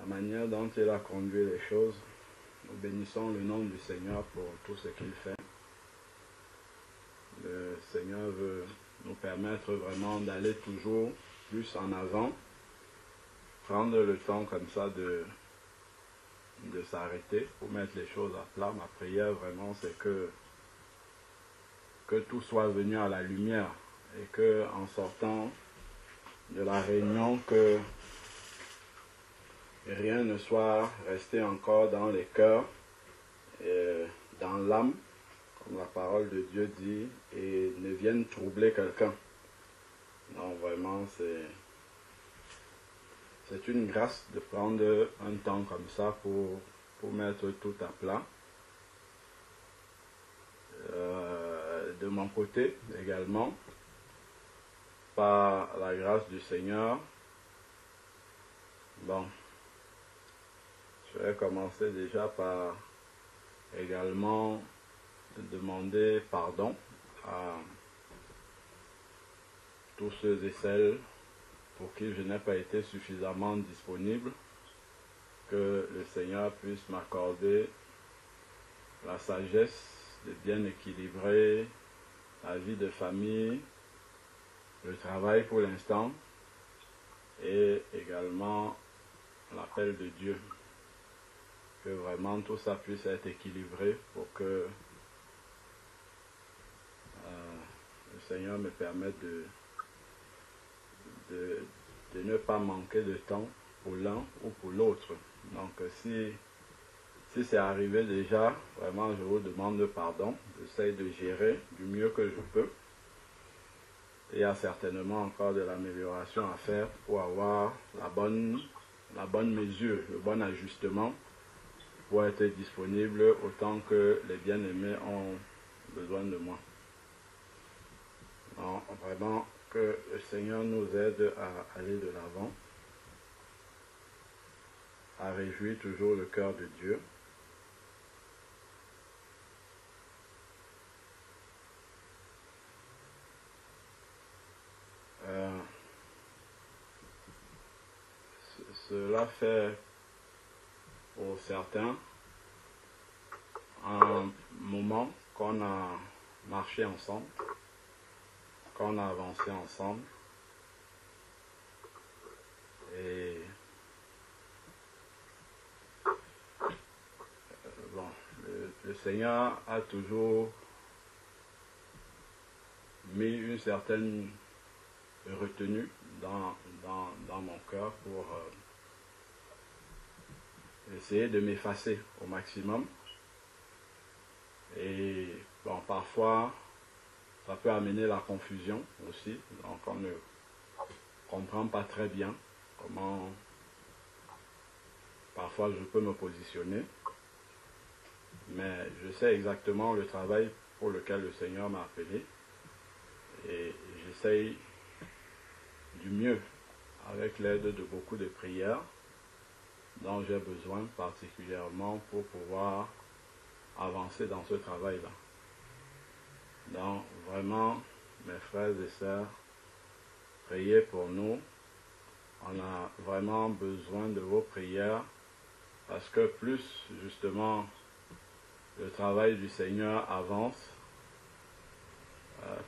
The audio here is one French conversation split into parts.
manière dont il a conduit les choses. Nous bénissons le nom du Seigneur pour tout ce qu'il fait. Le Seigneur veut nous permettre vraiment d'aller toujours plus en avant, prendre le temps comme ça de s'arrêter pour mettre les choses à plat. Ma prière vraiment c'est que tout soit venu à la lumière et que en sortant de la réunion, que rien ne soit resté encore dans les cœurs, dans l'âme, comme la parole de Dieu dit, et ne vienne troubler quelqu'un. Donc vraiment c'est une grâce de prendre un temps comme ça pour mettre tout à plat. De mon côté également, par la grâce du Seigneur, bon, je vais commencer déjà par également demander pardon à tous ceux et celles pour qui je n'ai pas été suffisamment disponible, que le Seigneur puisse m'accorder la sagesse de bien équilibrer la vie de famille, le travail pour l'instant, et également l'appel de Dieu. Que vraiment tout ça puisse être équilibré pour que le Seigneur me permette de ne pas manquer de temps pour l'un ou pour l'autre. Donc si c'est arrivé déjà, vraiment je vous demande pardon. J'essaie de gérer du mieux que je peux. Il y a certainement encore de l'amélioration à faire pour avoir la bonne mesure, le bon ajustement pour être disponible autant que les bien-aimés ont besoin de moi. Donc, vraiment que le Seigneur nous aide à aller de l'avant, à réjouir toujours le cœur de Dieu. Cela fait pour certains un moment qu'on a marché ensemble, qu'on a avancé ensemble, et bon, le Seigneur a toujours mis une certaine retenue dans mon cœur pour essayer de m'effacer au maximum. Et bon, parfois, ça peut amener la confusion aussi. Donc, on ne comprend pas très bien comment parfois je peux me positionner. Mais je sais exactement le travail pour lequel le Seigneur m'a appelé. Et j'essaye du mieux, avec l'aide de beaucoup de prières dont j'ai besoin particulièrement pour pouvoir avancer dans ce travail-là. Donc vraiment, mes frères et sœurs, priez pour nous. On a vraiment besoin de vos prières parce que plus justement le travail du Seigneur avance,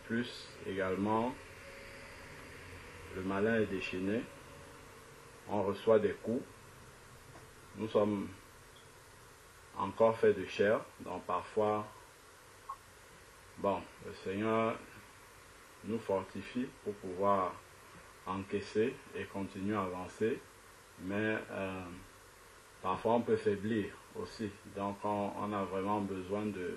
plus également le malin est déchaîné, on reçoit des coups. Nous sommes encore faits de chair, donc parfois, bon, le Seigneur nous fortifie pour pouvoir encaisser et continuer à avancer, mais parfois on peut faiblir aussi. Donc on a vraiment besoin de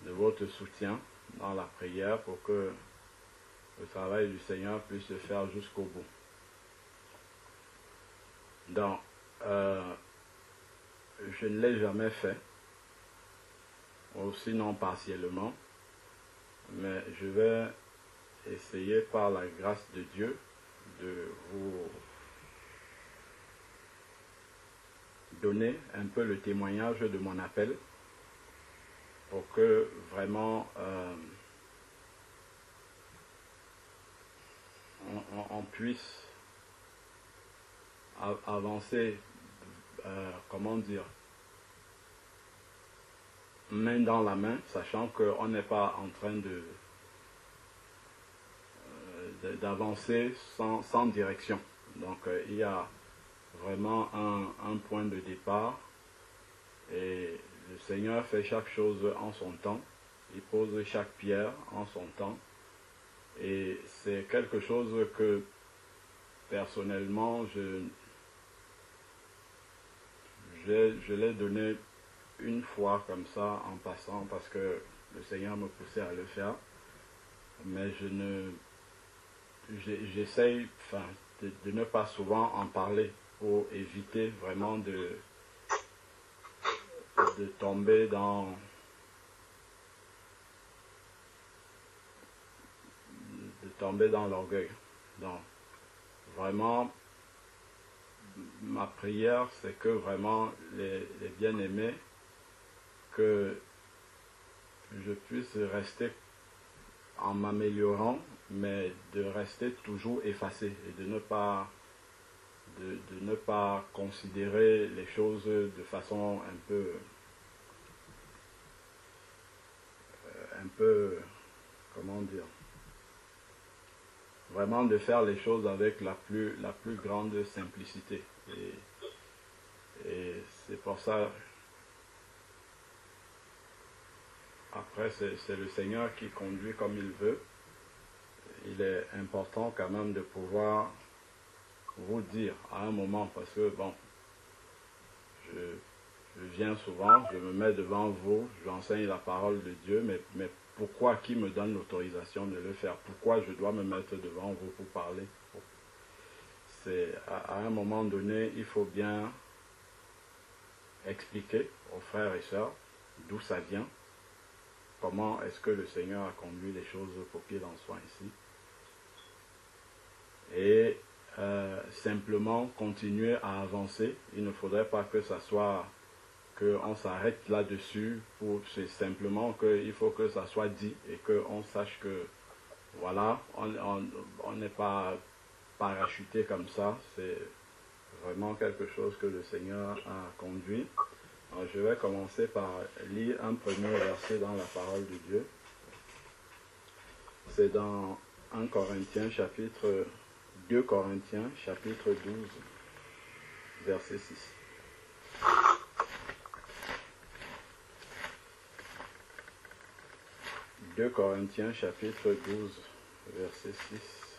votre soutien dans la prière pour que le travail du Seigneur puisse se faire jusqu'au bout. Donc, je ne l'ai jamais fait, ou sinon partiellement, mais je vais essayer par la grâce de Dieu de vous donner un peu le témoignage de mon appel pour que vraiment on puisse avancer comment dire, main dans la main, sachant qu'on n'est pas en train d'avancer sans direction. Donc il y a vraiment un point de départ et le Seigneur fait chaque chose en son temps. Il pose chaque pierre en son temps. Et c'est quelque chose que personnellement je l'ai donné une fois comme ça en passant parce que le Seigneur me poussait à le faire. Mais j'essaye de ne pas souvent en parler pour éviter vraiment de tomber dans l'orgueil. Donc, vraiment, ma prière, c'est que vraiment les bien-aimés, que je puisse rester en m'améliorant, mais de rester toujours effacé et de ne pas considérer les choses de façon un peu, comment dire, vraiment de faire les choses avec la plus grande simplicité. Et c'est pour ça, après c'est le Seigneur qui conduit comme il veut. Il est important quand même de pouvoir vous dire à un moment, parce que bon, je viens souvent, je me mets devant vous, j'enseigne la parole de Dieu, mais pourquoi, qui me donne l'autorisation de le faire? Pourquoi je dois me mettre devant vous pour parler? C'est à un moment donné, il faut bien expliquer aux frères et sœurs d'où ça vient, comment est-ce que le Seigneur a conduit les choses pour qu'il en soit ainsi. Et simplement continuer à avancer. Il ne faudrait pas que ça soit qu'on s'arrête là-dessus, c'est simplement qu'il faut que ça soit dit et qu'on sache que voilà, on n'est pas parachuté comme ça, c'est vraiment quelque chose que le Seigneur a conduit. Alors, je vais commencer par lire un premier verset dans la parole de Dieu. C'est dans 2 Corinthiens chapitre 12, verset 6. « 2 Corinthiens chapitre 12, verset 6.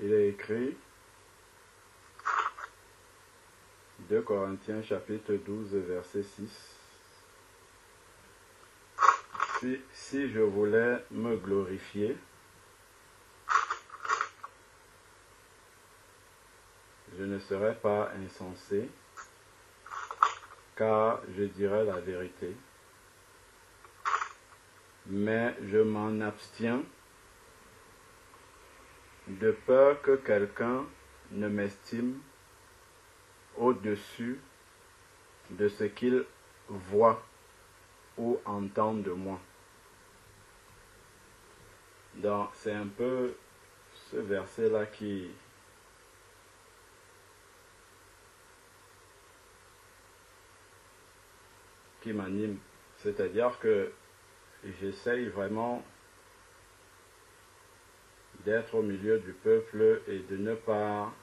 Il est écrit, 2 Corinthiens chapitre 12, verset 6. Si je voulais me glorifier, je ne serais pas insensé, car je dirais la vérité. Mais je m'en abstiens de peur que quelqu'un ne m'estime au-dessus de ce qu'il voit ou entend de moi. Donc, c'est un peu ce verset-là qui m'anime. C'est-à-dire que j'essaye vraiment d'être au milieu du peuple et de ne pas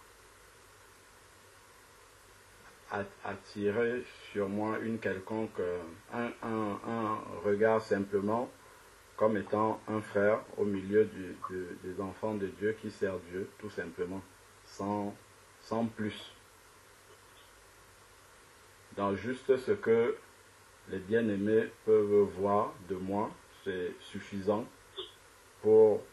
attirer sur moi une quelconque, un regard simplement comme étant un frère au milieu des enfants de Dieu qui servent Dieu, tout simplement, sans plus. Dans juste ce que les bien-aimés peuvent voir de moi, c'est suffisant pour...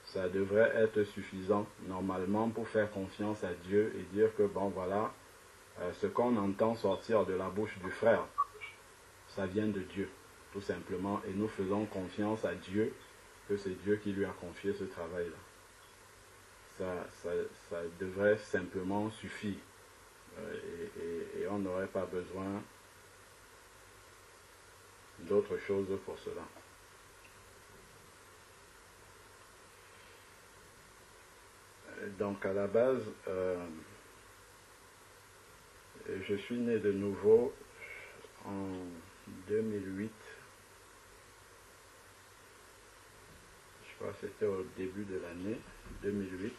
ça devrait être suffisant normalement pour faire confiance à Dieu et dire que bon voilà, ce qu'on entend sortir de la bouche du frère, ça vient de Dieu, tout simplement, et nous faisons confiance à Dieu, que c'est Dieu qui lui a confié ce travail-là. Ça devrait simplement suffire. et on n'aurait pas besoin d'autre chose pour cela. Donc à la base, je suis né de nouveau en 2008. Je crois que c'était au début de l'année 2008.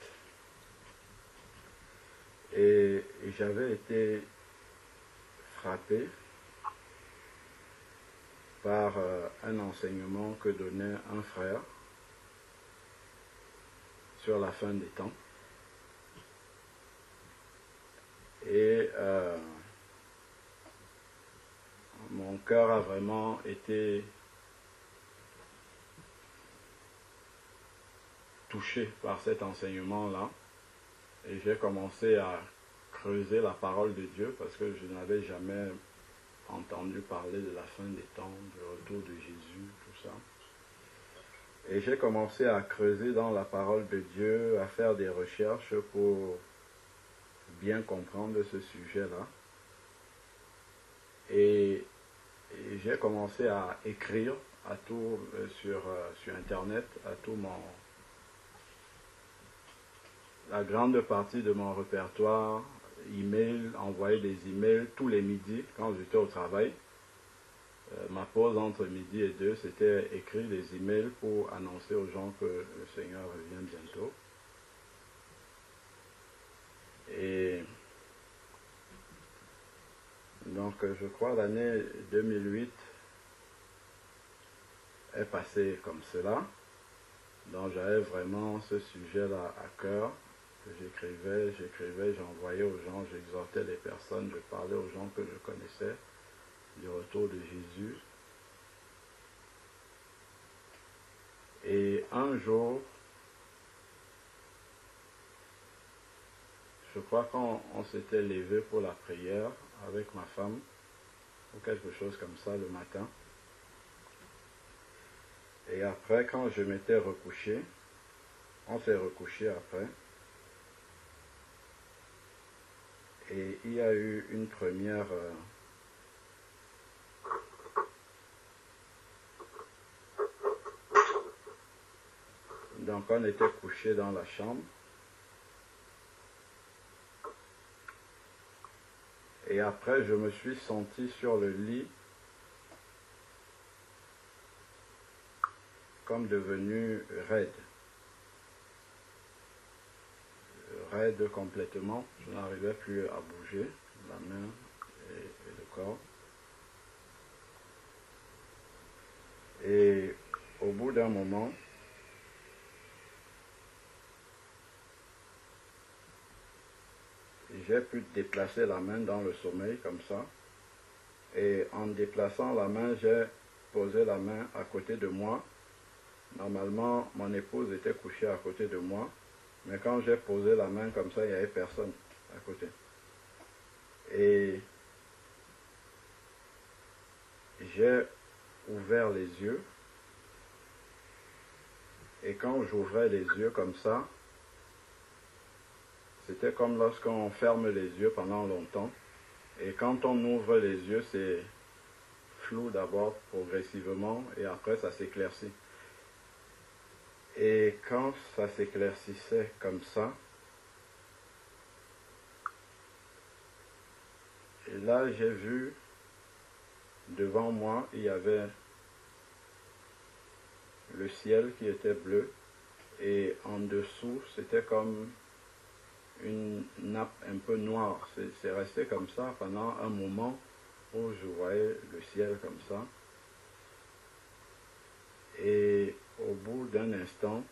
Et j'avais été frappé par un enseignement que donnait un frère sur la fin des temps. Et mon cœur a vraiment été touché par cet enseignement-là. Et j'ai commencé à creuser la parole de Dieu parce que je n'avais jamais entendu parler de la fin des temps, du retour de Jésus, tout ça. Et j'ai commencé à creuser dans la parole de Dieu, à faire des recherches pour bien comprendre ce sujet-là. Et j'ai commencé à écrire à tout sur Internet, à tout la grande partie de mon répertoire, email, envoyer des emails tous les midis quand j'étais au travail. Ma pause entre midi et 2, c'était écrire des emails pour annoncer aux gens que le Seigneur revient bientôt. Et donc je crois l'année 2008 est passée comme cela. Donc j'avais vraiment ce sujet-là à cœur. J'écrivais, j'envoyais aux gens, j'exhortais les personnes, je parlais aux gens que je connaissais du retour de Jésus. Et un jour, je crois qu'on s'était levé pour la prière avec ma femme, ou quelque chose comme ça le matin. Et après, quand je m'étais recouché, on s'est recouché après, et il y a eu une première donc on était couché dans la chambre. Et après, je me suis senti sur le lit comme devenu raide. Raide complètement. Je n'arrivais plus à bouger la main et le corps. Et au bout d'un moment, j'ai pu déplacer la main dans le sommeil comme ça. Et en déplaçant la main, j'ai posé la main à côté de moi. Normalement, mon épouse était couchée à côté de moi. Mais quand j'ai posé la main comme ça, il n'y avait personne à côté. Et j'ai ouvert les yeux. Et quand j'ouvrais les yeux comme ça, c'était comme lorsqu'on ferme les yeux pendant longtemps. Et quand on ouvre les yeux, c'est flou d'abord, progressivement, et après ça s'éclaircit. Et quand ça s'éclaircissait comme ça, et là j'ai vu devant moi, il y avait le ciel qui était bleu, et en dessous, c'était comme une nappe un peu noire. C'est resté comme ça pendant un moment où je voyais le ciel comme ça. Et au bout d'un instant,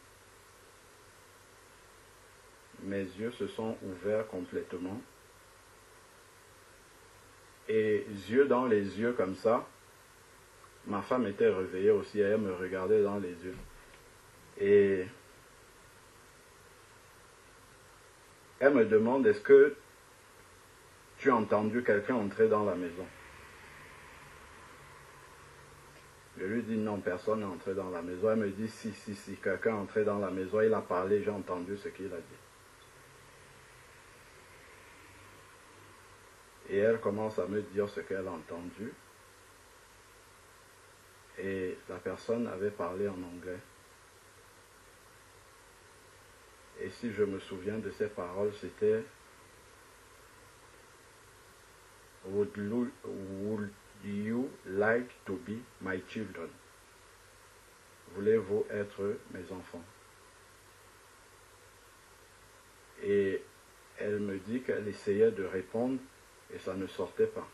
mes yeux se sont ouverts complètement. Et yeux dans les yeux comme ça, ma femme était réveillée aussi, elle me regardait dans les yeux. Et elle me demande, est-ce que tu as entendu quelqu'un entrer dans la maison? Je lui dis non, personne n'est entré dans la maison. Elle me dit si, quelqu'un est entré dans la maison, il a parlé, j'ai entendu ce qu'il a dit. Et elle commence à me dire ce qu'elle a entendu. Et la personne avait parlé en anglais. Et si je me souviens de ces paroles, c'était would you like to be my children? Voulez-vous être mes enfants? Et elle me dit qu'elle essayait de répondre et ça ne sortait pas.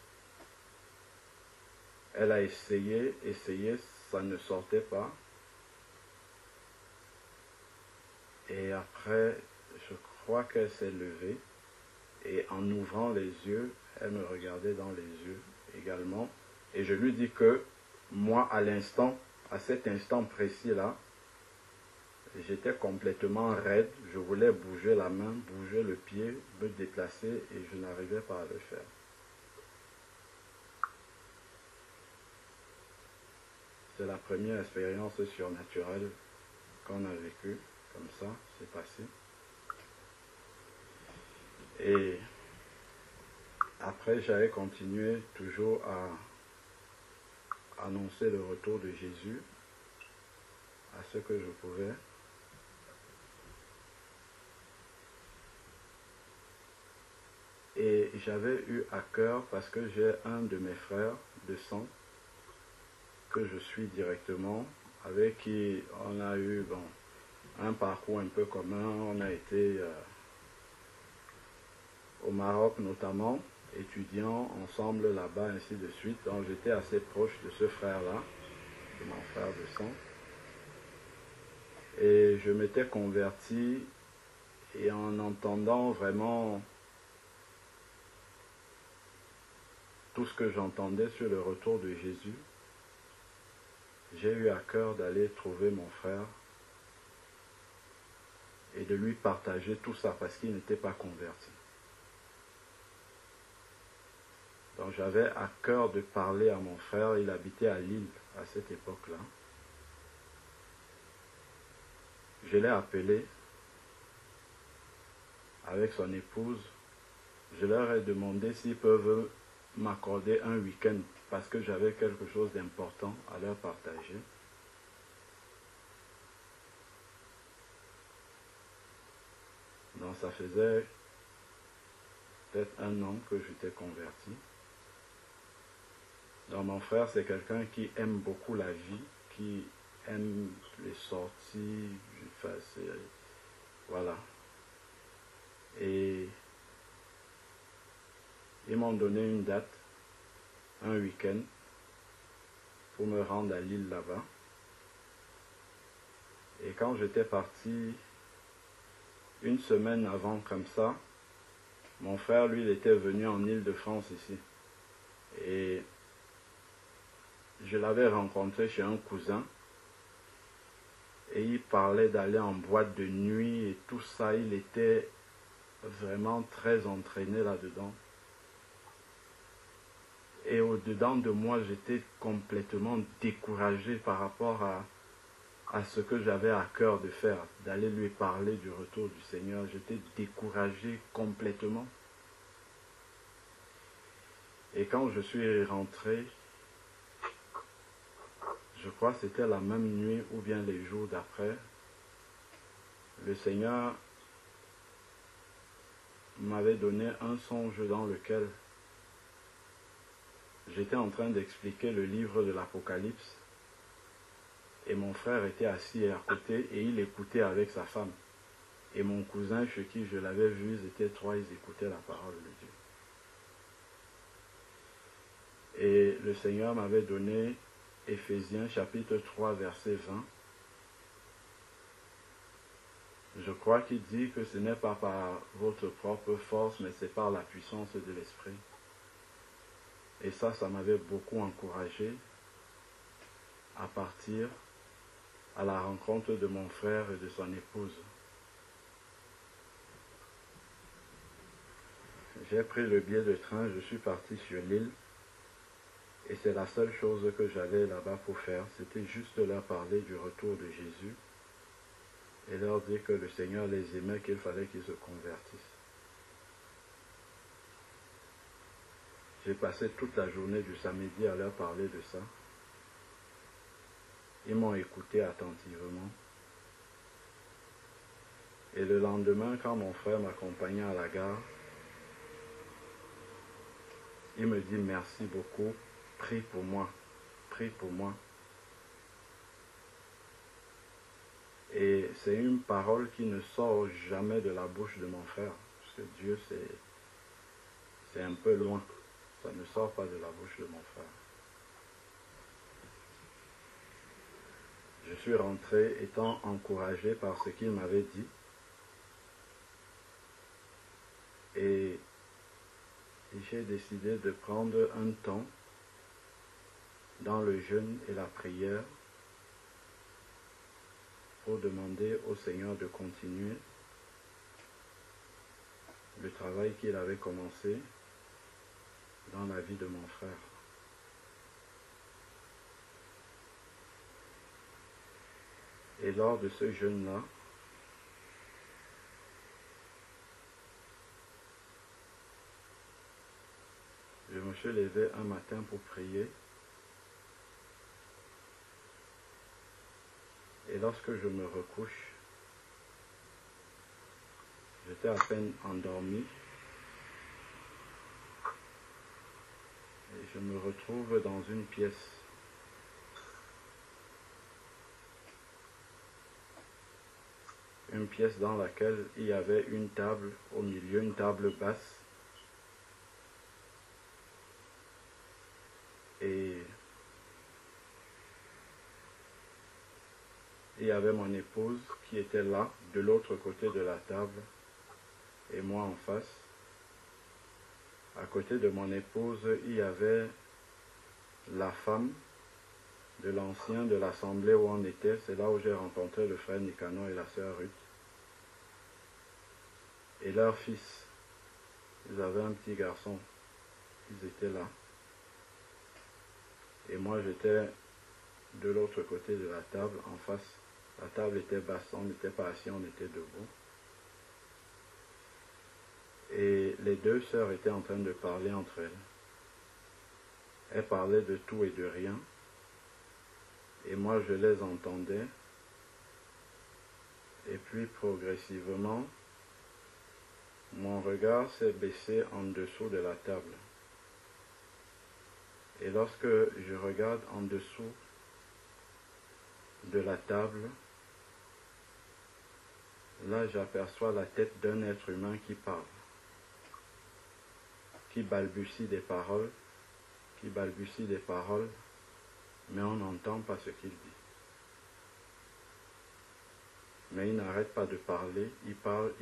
Elle a essayé, ça ne sortait pas. Et après, je crois qu'elle s'est levée et en ouvrant les yeux, elle me regardait dans les yeux également. Et je lui dis que moi, à cet instant précis-là, j'étais complètement raide. Je voulais bouger la main, bouger le pied, me déplacer et je n'arrivais pas à le faire. C'est la première expérience surnaturelle qu'on a vécue. Comme ça, c'est passé. Et après, j'avais continué toujours à annoncer le retour de Jésus à ce que je pouvais. Et j'avais eu à cœur, parce que j'ai un de mes frères de sang, que je suis directement, avec qui on a eu un parcours un peu commun. On a été au Maroc notamment, étudiant ensemble là-bas, ainsi de suite. Donc j'étais assez proche de ce frère-là, de mon frère de sang. Et je m'étais converti, et en entendant vraiment tout ce que j'entendais sur le retour de Jésus, j'ai eu à cœur d'aller trouver mon frère et de lui partager tout ça parce qu'il n'était pas converti. Donc j'avais à cœur de parler à mon frère. Il habitait à Lille à cette époque-là. Je l'ai appelé avec son épouse. Je leur ai demandé s'ils peuvent m'accorder un week-end parce que j'avais quelque chose d'important à leur partager. Donc ça faisait peut-être 1 an que j'étais converti. Donc mon frère, c'est quelqu'un qui aime beaucoup la vie, qui aime les sorties, voilà. Et ils m'ont donné une date, un week-end, pour me rendre à Lille là-bas. Et quand j'étais parti, 1 semaine avant comme ça, mon frère, lui, il était venu en Île-de-France ici. Et je l'avais rencontré chez un cousin. Et il parlait d'aller en boîte de nuit et tout ça. Il était vraiment très entraîné là-dedans. Et au-dedans de moi, j'étais complètement découragé par rapport à ce que j'avais à cœur de faire, d'aller lui parler du retour du Seigneur. J'étais découragé complètement. Et quand je suis rentré, je crois que c'était la même nuit ou bien les jours d'après, le Seigneur m'avait donné un songe dans lequel j'étais en train d'expliquer le livre de l'Apocalypse et mon frère était assis à côté et il écoutait avec sa femme. Et mon cousin chez qui je l'avais vu, ils étaient 3, ils écoutaient la parole de Dieu. Et le Seigneur m'avait donné Éphésiens chapitre 3 verset 20. Je crois qu'il dit que ce n'est pas par votre propre force, mais c'est par la puissance de l'Esprit. Et ça m'avait beaucoup encouragé à partir à la rencontre de mon frère et de son épouse. J'ai pris le billet de train, je suis parti sur l'île. Et c'est la seule chose que j'avais là-bas pour faire, c'était juste leur parler du retour de Jésus et leur dire que le Seigneur les aimait, qu'il fallait qu'ils se convertissent. J'ai passé toute la journée du samedi à leur parler de ça. Ils m'ont écouté attentivement. Et le lendemain, quand mon frère m'accompagnait à la gare, il me dit merci beaucoup, prie pour moi, prie pour moi. Et c'est une parole qui ne sort jamais de la bouche de mon frère, parce que Dieu c'est un peu loin, ça ne sort pas de la bouche de mon frère. Je suis rentré étant encouragé par ce qu'il m'avait dit. Et j'ai décidé de prendre un temps dans le jeûne et la prière pour demander au Seigneur de continuer le travail qu'il avait commencé dans la vie de mon frère. Et lors de ce jeûne-là, je me suis levé un matin pour prier. Et lorsque je me recouche, j'étais à peine endormi. Et je me retrouve dans une pièce. Une pièce dans laquelle il y avait une table au milieu, une table basse. Et il y avait mon épouse qui était là, de l'autre côté de la table, et moi en face. À côté de mon épouse, il y avait la femme de l'ancien de l'assemblée où on était. C'est là où j'ai rencontré le frère Nicanor et la sœur Ruth. Et leur fils, ils avaient un petit garçon. Ils étaient là. Et moi, j'étais de l'autre côté de la table, en face. La table était basse, on n'était pas assis, on était debout. Et les deux sœurs étaient en train de parler entre elles. Elles parlaient de tout et de rien. Et moi, je les entendais. Et puis, progressivement, mon regard s'est baissé en dessous de la table. Et lorsque je regarde en dessous de la table, là, j'aperçois la tête d'un être humain qui parle, qui balbutie des paroles, mais on n'entend pas ce qu'il dit. Mais il n'arrête pas de parler, il parle,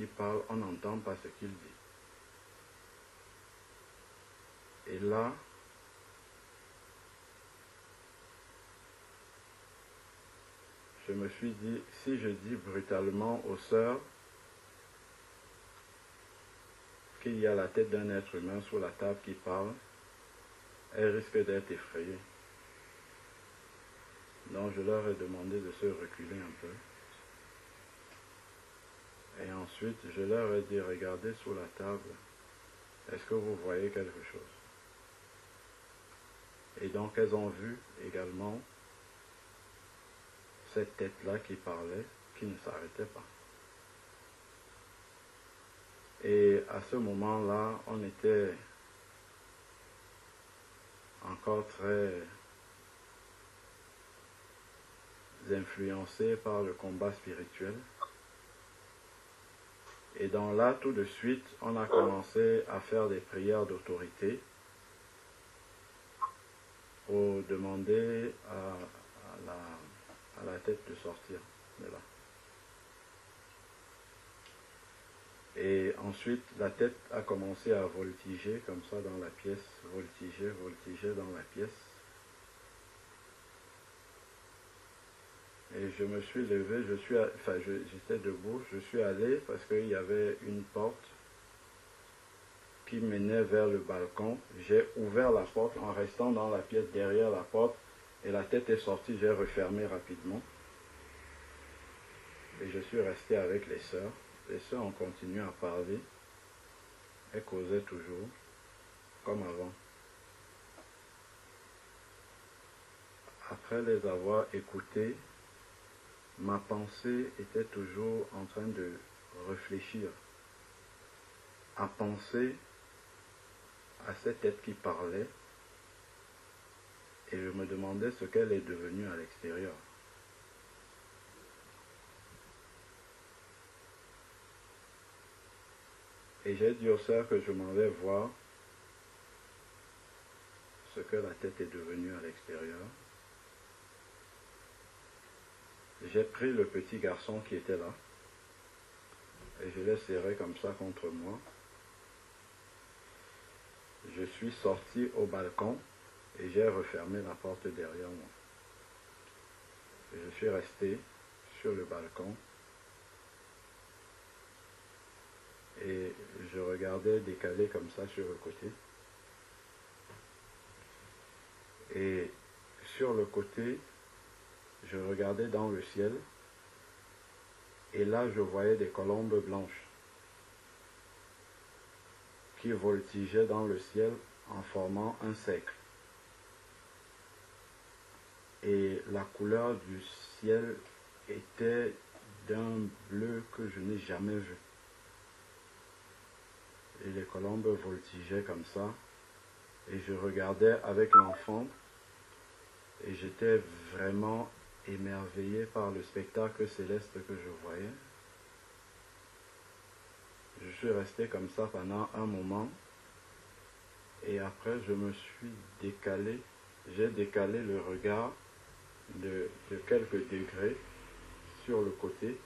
on n'entend pas ce qu'il dit. Et là, je me suis dit, si je dis brutalement aux sœurs qu'il y a la tête d'un être humain sur la table qui parle, elles risquent d'être effrayées. Donc je leur ai demandé de se reculer un peu. Et ensuite, je leur ai dit, regardez sous la table, est-ce que vous voyez quelque chose? Et donc elles ont vu également cette tête-là qui parlait, qui ne s'arrêtait pas. Et à ce moment-là, on était encore très influencé par le combat spirituel. Et donc là, tout de suite, on a commencé à faire des prières d'autorité pour demander à la tête de sortir de là. Et ensuite, la tête a commencé à voltiger comme ça dans la pièce, voltiger dans la pièce. Et je me suis levé, j'étais debout, je suis allé parce qu'il y avait une porte qui menait vers le balcon. J'ai ouvert la porte en restant dans la pièce derrière la porte et la tête est sortie, j'ai refermé rapidement. Et je suis resté avec les sœurs. Les sœurs ont continué à parler. Elles causaient toujours, comme avant. après les avoir écoutés, ma pensée était toujours en train de réfléchir, à penser à cette tête qui parlait, et je me demandais ce qu'elle est devenue à l'extérieur. Et j'ai dit aux sœurs que je m'en vais voir ce que la tête est devenue à l'extérieur. J'ai pris le petit garçon qui était là, et je l'ai serré comme ça contre moi. Je suis sorti au balcon et j'ai refermé la porte derrière moi. Et je suis resté sur le balcon et je regardais décalé comme ça sur le côté. Et sur le côté, je regardais dans le ciel et là je voyais des colombes blanches qui voltigeaient dans le ciel en formant un cercle. Et la couleur du ciel était d'un bleu que je n'ai jamais vu. Et les colombes voltigeaient comme ça. Et je regardais avec l'enfant et j'étais vraiment émerveillé par le spectacle céleste que je voyais. Je suis resté comme ça pendant un moment et après je me suis décalé. J'ai décalé le regard de quelques degrés sur le côté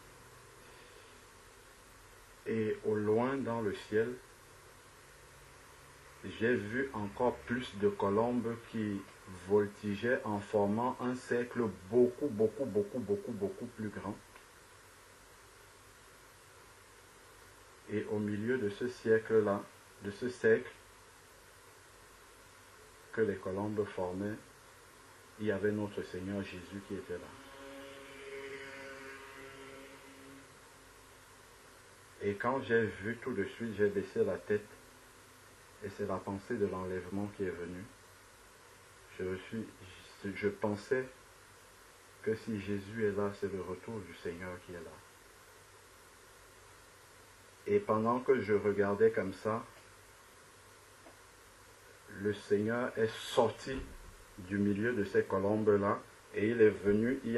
et au loin dans le ciel, j'ai vu encore plus de colombes qui voltigeaient en formant un cercle beaucoup plus grand. Et au milieu de ce cercle-là, de ce cercle que les colombes formaient, il y avait notre Seigneur Jésus qui était là. Et quand j'ai vu tout de suite, j'ai baissé la tête et c'est la pensée de l'enlèvement qui est venue. Je pensais que si Jésus est là, c'est le retour du Seigneur qui est là. Et pendant que je regardais comme ça, le Seigneur est sorti du milieu de ces colombes-là et il est venu, il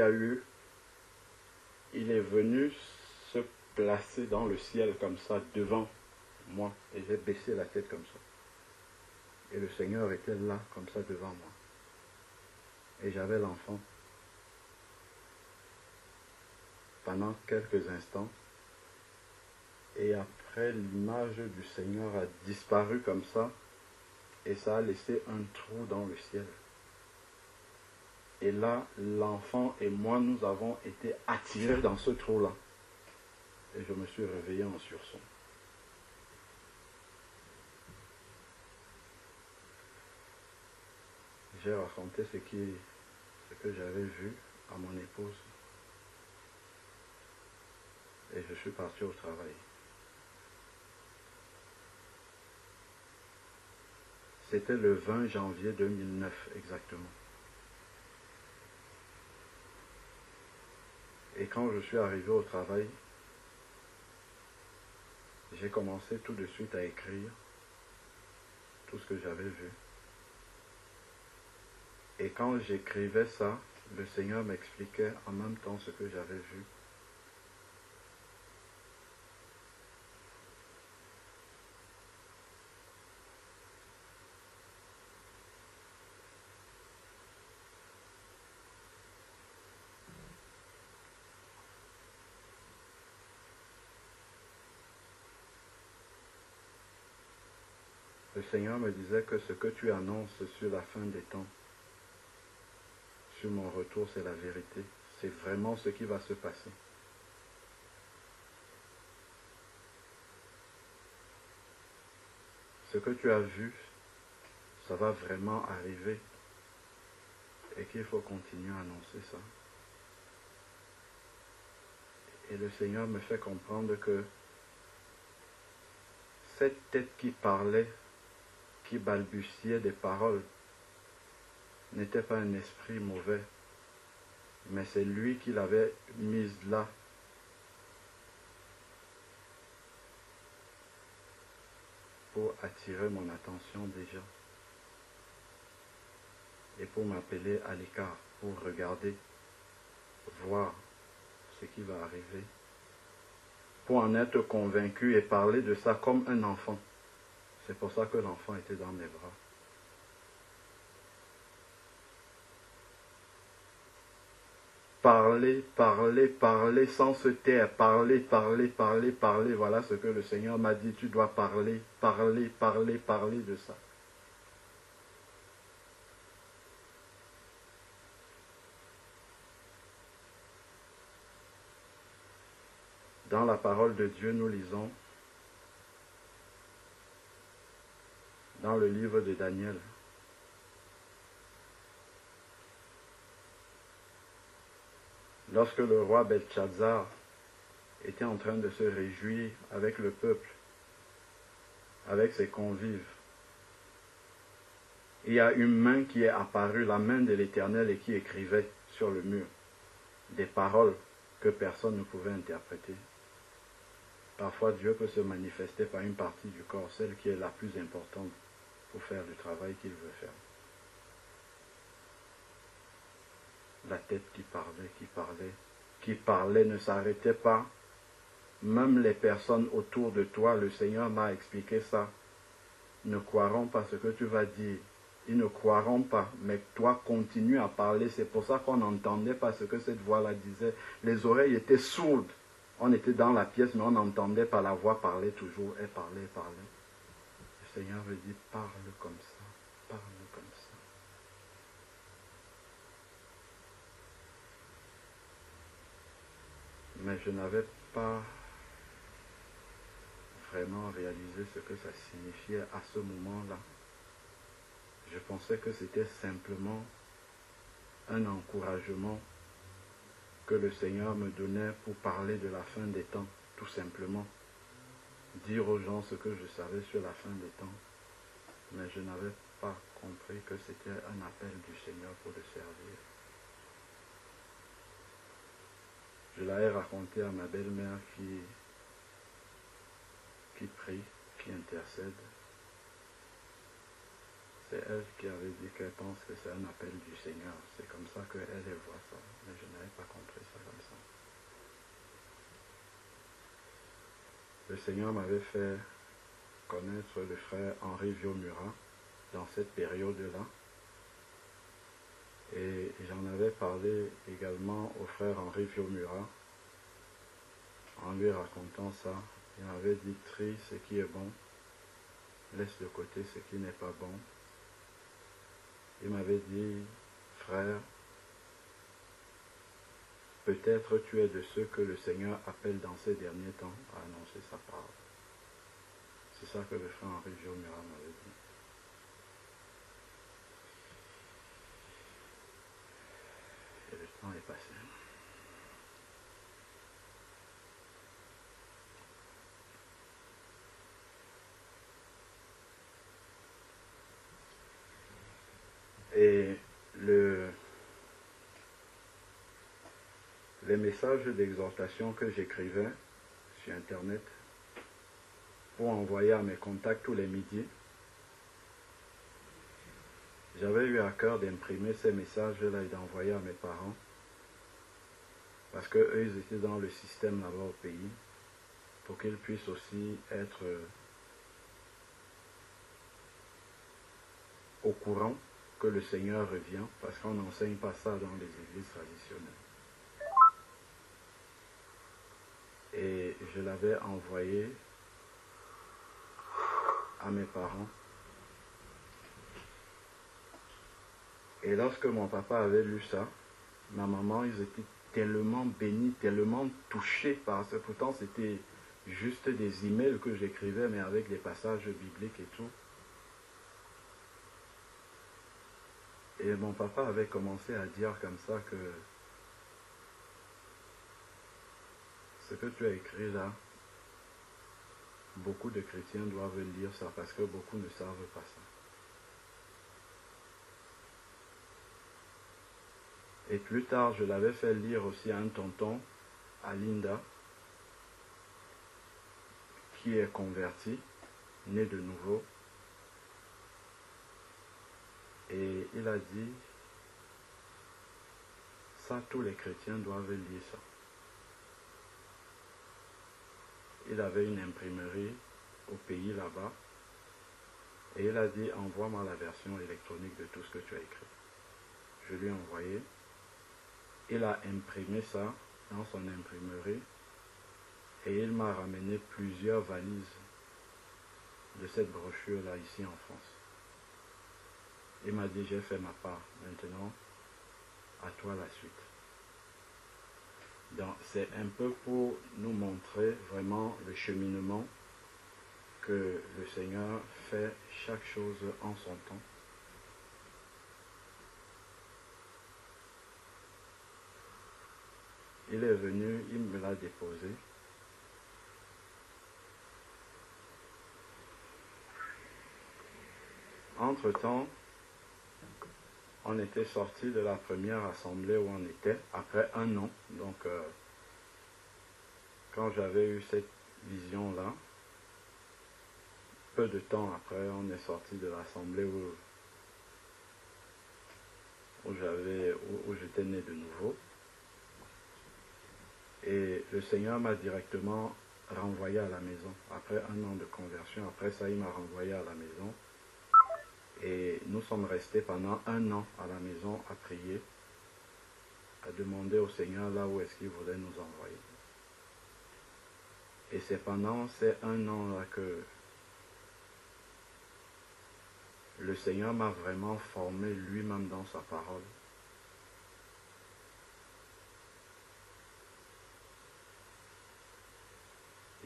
est venu se placer dans le ciel comme ça devant moi et j'ai baissé la tête comme ça. Et le Seigneur était là comme ça devant moi. Et j'avais l'enfant. Pendant quelques instants. Et après, l'image du Seigneur a disparu comme ça. Et ça a laissé un trou dans le ciel. Et là, l'enfant et moi, nous avons été attirés dans ce trou-là. Et je me suis réveillé en sursaut. J'ai raconté ce que j'avais vu à mon épouse. Et je suis parti au travail. C'était le 20 janvier 2009 exactement. Et quand je suis arrivé au travail, j'ai commencé tout de suite à écrire tout ce que j'avais vu. Et quand j'écrivais ça, le Seigneur m'expliquait en même temps ce que j'avais vu. Le Seigneur me disait que ce que tu annonces sur la fin des temps, sur mon retour, c'est la vérité. C'est vraiment ce qui va se passer. Ce que tu as vu, ça va vraiment arriver. Et qu'il faut continuer à annoncer ça. Et le Seigneur me fait comprendre que cette tête qui parlait, qui balbutiait des paroles, n'était pas un esprit mauvais, Mais c'est lui qui l'avait mise là. Pour attirer mon attention déjà. Et pour m'appeler à l'écart, pour regarder, voir ce qui va arriver. Pour en être convaincu et parler de ça comme un enfant. C'est pour ça que l'enfant était dans mes bras. Parler, parler, parler sans se taire. Parler, parler, parler, parler. Voilà ce que le Seigneur m'a dit. Tu dois parler, parler, parler, parler de ça. Dans la parole de Dieu, nous lisons dans le livre de Daniel. Lorsque le roi Belchazzar était en train de se réjouir avec le peuple, avec ses convives, il y a une main qui est apparue, la main de l'Éternel, et qui écrivait sur le mur des paroles que personne ne pouvait interpréter. Parfois, Dieu peut se manifester par une partie du corps, celle qui est la plus importante pour faire le travail qu'il veut faire. La tête qui parlait, ne s'arrêtait pas. Même les personnes autour de toi, le Seigneur m'a expliqué ça, ne croiront pas ce que tu vas dire. Ils ne croiront pas, mais toi continue à parler. C'est pour ça qu'on n'entendait pas ce que cette voix-là disait. Les oreilles étaient sourdes. On était dans la pièce, mais on n'entendait pas la voix parler toujours. Elle parlait, elle parlait. Le Seigneur me dit, parle comme ça, parle comme ça. Mais je n'avais pas vraiment réalisé ce que ça signifiait à ce moment-là. Je pensais que c'était simplement un encouragement que le Seigneur me donnait pour parler de la fin des temps, tout simplement. Dire aux gens ce que je savais sur la fin des temps. Mais je n'avais pas compris que c'était un appel du Seigneur pour le servir. Je l'avais raconté à ma belle-mère qui prie, qui intercède. C'est elle qui avait dit qu'elle pense que c'est un appel du Seigneur. C'est comme ça qu'elle voit ça. Mais je n'avais pas compris ça comme ça. Le Seigneur m'avait fait connaître le frère Henri Viomura dans cette période-là. Et j'en avais parlé également au frère Henri Viomura en lui racontant ça. Il m'avait dit, trie ce qui est bon, laisse de côté ce qui n'est pas bon. Il m'avait dit, frère, peut-être tu es de ceux que le Seigneur appelle dans ces derniers temps à annoncer sa parole. C'est ça que le frère Henri Viomura m'avait dit. Et le temps est passé. Et les messages d'exhortation que j'écrivais sur Internet pour envoyer à mes contacts tous les midis, j'avais eu à cœur d'imprimer ces messages-là et d'envoyer à mes parents parce qu'eux, ils étaient dans le système là-bas au pays pour qu'ils puissent aussi être au courant que le Seigneur revient, parce qu'on n'enseigne pas ça dans les églises traditionnelles. Et je l'avais envoyé à mes parents. Et lorsque mon papa avait lu ça, ma maman, ils étaient tellement bénis, tellement touchés par ça. Pourtant, c'était juste des emails que j'écrivais, mais avec des passages bibliques et tout. Et mon papa avait commencé à dire comme ça que ce que tu as écrit là, beaucoup de chrétiens doivent lire ça parce que beaucoup ne savent pas ça. Et plus tard, je l'avais fait lire aussi à un tonton, à Linda, qui est converti, né de nouveau. Et il a dit, ça, tous les chrétiens doivent lire ça. Il avait une imprimerie au pays là-bas. Et il a dit, envoie-moi la version électronique de tout ce que tu as écrit. Je lui ai envoyé. Il a imprimé ça dans son imprimerie. Et il m'a ramené plusieurs valises de cette brochure-là ici en France. Il m'a dit, j'ai fait ma part. Maintenant, à toi la suite. Donc, c'est un peu pour nous montrer vraiment le cheminement que le Seigneur fait chaque chose en son temps. Il est venu, il me l'a déposé. Entre-temps, on était sorti de la première assemblée où on était, après un an. Donc, quand j'avais eu cette vision-là, peu de temps après, on est sorti de l'assemblée où j'étais né de nouveau. Et le Seigneur m'a directement renvoyé à la maison. Après un an de conversion, après ça, il m'a renvoyé à la maison. Et nous sommes restés pendant un an à la maison à prier, à demander au Seigneur là où est-ce qu'il voulait nous envoyer. Et c'est pendant ces un an-là que le Seigneur m'a vraiment formé lui-même dans sa parole.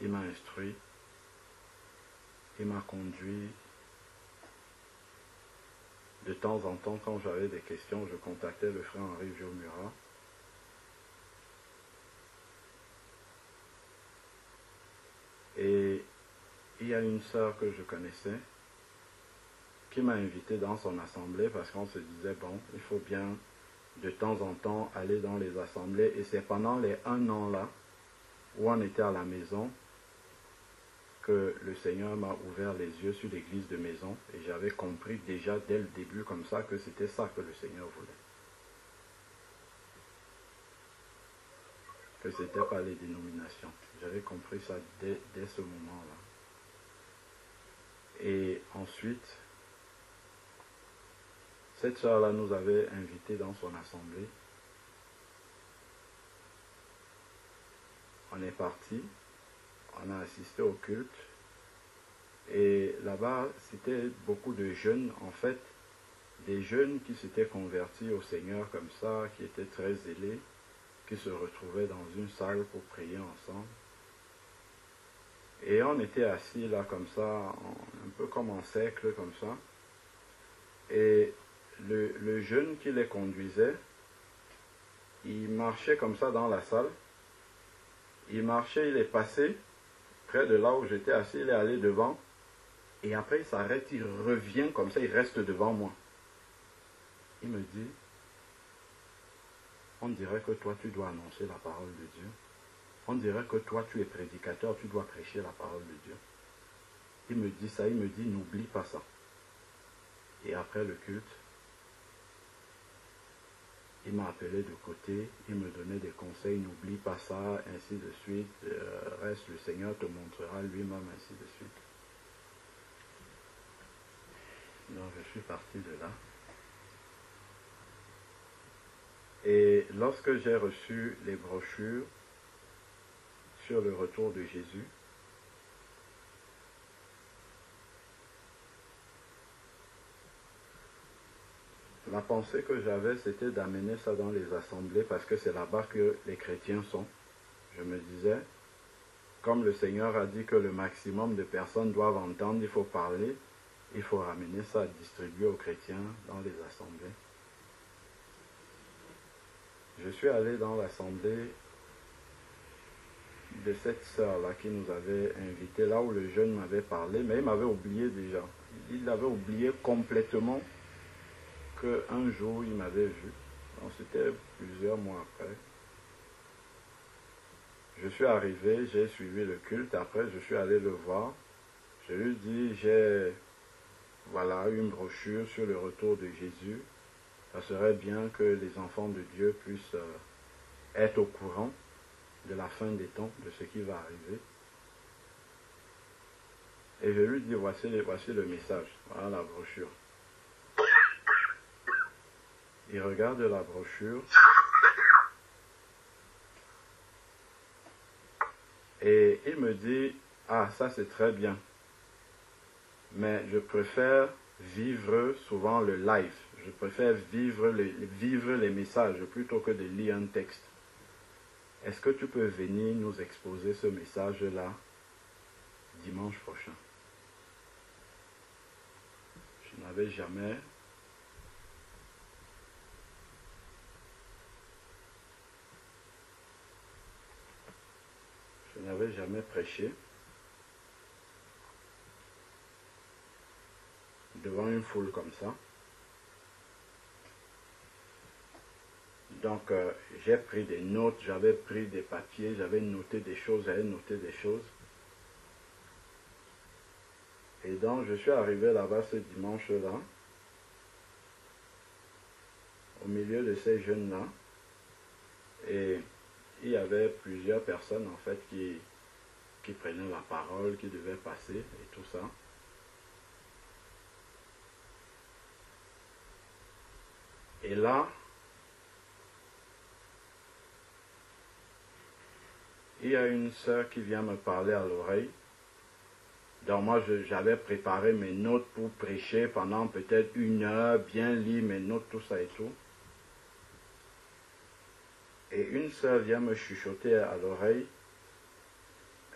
Il m'a instruit, il m'a conduit. De temps en temps, quand j'avais des questions, je contactais le frère Henri Viomura. Et il y a une sœur que je connaissais qui m'a invité dans son assemblée parce qu'on se disait, bon, il faut bien de temps en temps aller dans les assemblées. Et c'est pendant les un an là, où on était à la maison, que le Seigneur m'a ouvert les yeux sur l'église de maison. Et j'avais compris déjà dès le début comme ça que c'était ça que le Seigneur voulait. Que ce n'était pas les dénominations. J'avais compris ça dès ce moment-là. Et ensuite, cette soeur-là nous avait invités dans son assemblée. On est parti, on a assisté au culte. Et là-bas, c'était beaucoup de jeunes, en fait, des jeunes qui s'étaient convertis au Seigneur comme ça, qui étaient très zélés, qui se retrouvaient dans une salle pour prier ensemble. Et on était assis là comme ça, un peu comme en cercle comme ça. Et le jeune qui les conduisait, il marchait comme ça dans la salle. Il marchait, il est passé près de là où j'étais assis, il est allé devant. Et après il s'arrête, il revient comme ça, il reste devant moi. Il me dit, on dirait que toi tu dois annoncer la parole de Dieu. On dirait que toi tu es prédicateur, tu dois prêcher la parole de Dieu. Il me dit ça, il me dit, n'oublie pas ça. Et après le culte, il m'a appelé de côté, il me donnait des conseils, n'oublie pas ça, ainsi de suite. Reste, le Seigneur te montrera lui-même, ainsi de suite. Donc je suis parti de là. Et lorsque j'ai reçu les brochures sur le retour de Jésus, la pensée que j'avais, c'était d'amener ça dans les assemblées parce que c'est là-bas que les chrétiens sont. Je me disais, comme le Seigneur a dit que le maximum de personnes doivent entendre, il faut parler, il faut ramener ça à distribuer aux chrétiens dans les assemblées. Je suis allé dans l'assemblée de cette sœur-là qui nous avait invités, là où le jeune m'avait parlé, mais il m'avait oublié déjà. Il avait oublié complètement qu'un jour il m'avait vu. Donc c'était plusieurs mois après. Je suis arrivé, j'ai suivi le culte, après je suis allé le voir. Je lui dis, j'ai voilà une brochure sur le retour de Jésus. Ça serait bien que les enfants de Dieu puissent être au courant de la fin des temps, de ce qui va arriver. Et je lui dis, voici le message, voilà la brochure. Il regarde la brochure et il me dit, ah ça c'est très bien, mais je préfère vivre souvent le live, je préfère vivre les messages plutôt que de lire un texte. Est-ce que tu peux venir nous exposer ce message-là dimanche prochain? Je n'avais jamais prêché devant une foule comme ça. Donc, j'ai pris des notes, j'avais pris des papiers, j'avais noté des choses. Et donc, je suis arrivé là-bas ce dimanche-là, au milieu de ces jeunes-là. Et il y avait plusieurs personnes, en fait, qui prenaient la parole, qui devaient passer et tout ça. Et là, il y a une sœur qui vient me parler à l'oreille. Donc moi, j'avais préparé mes notes pour prêcher pendant peut-être 1 heure, bien lire mes notes, tout ça et tout. Et une sœur vient me chuchoter à l'oreille.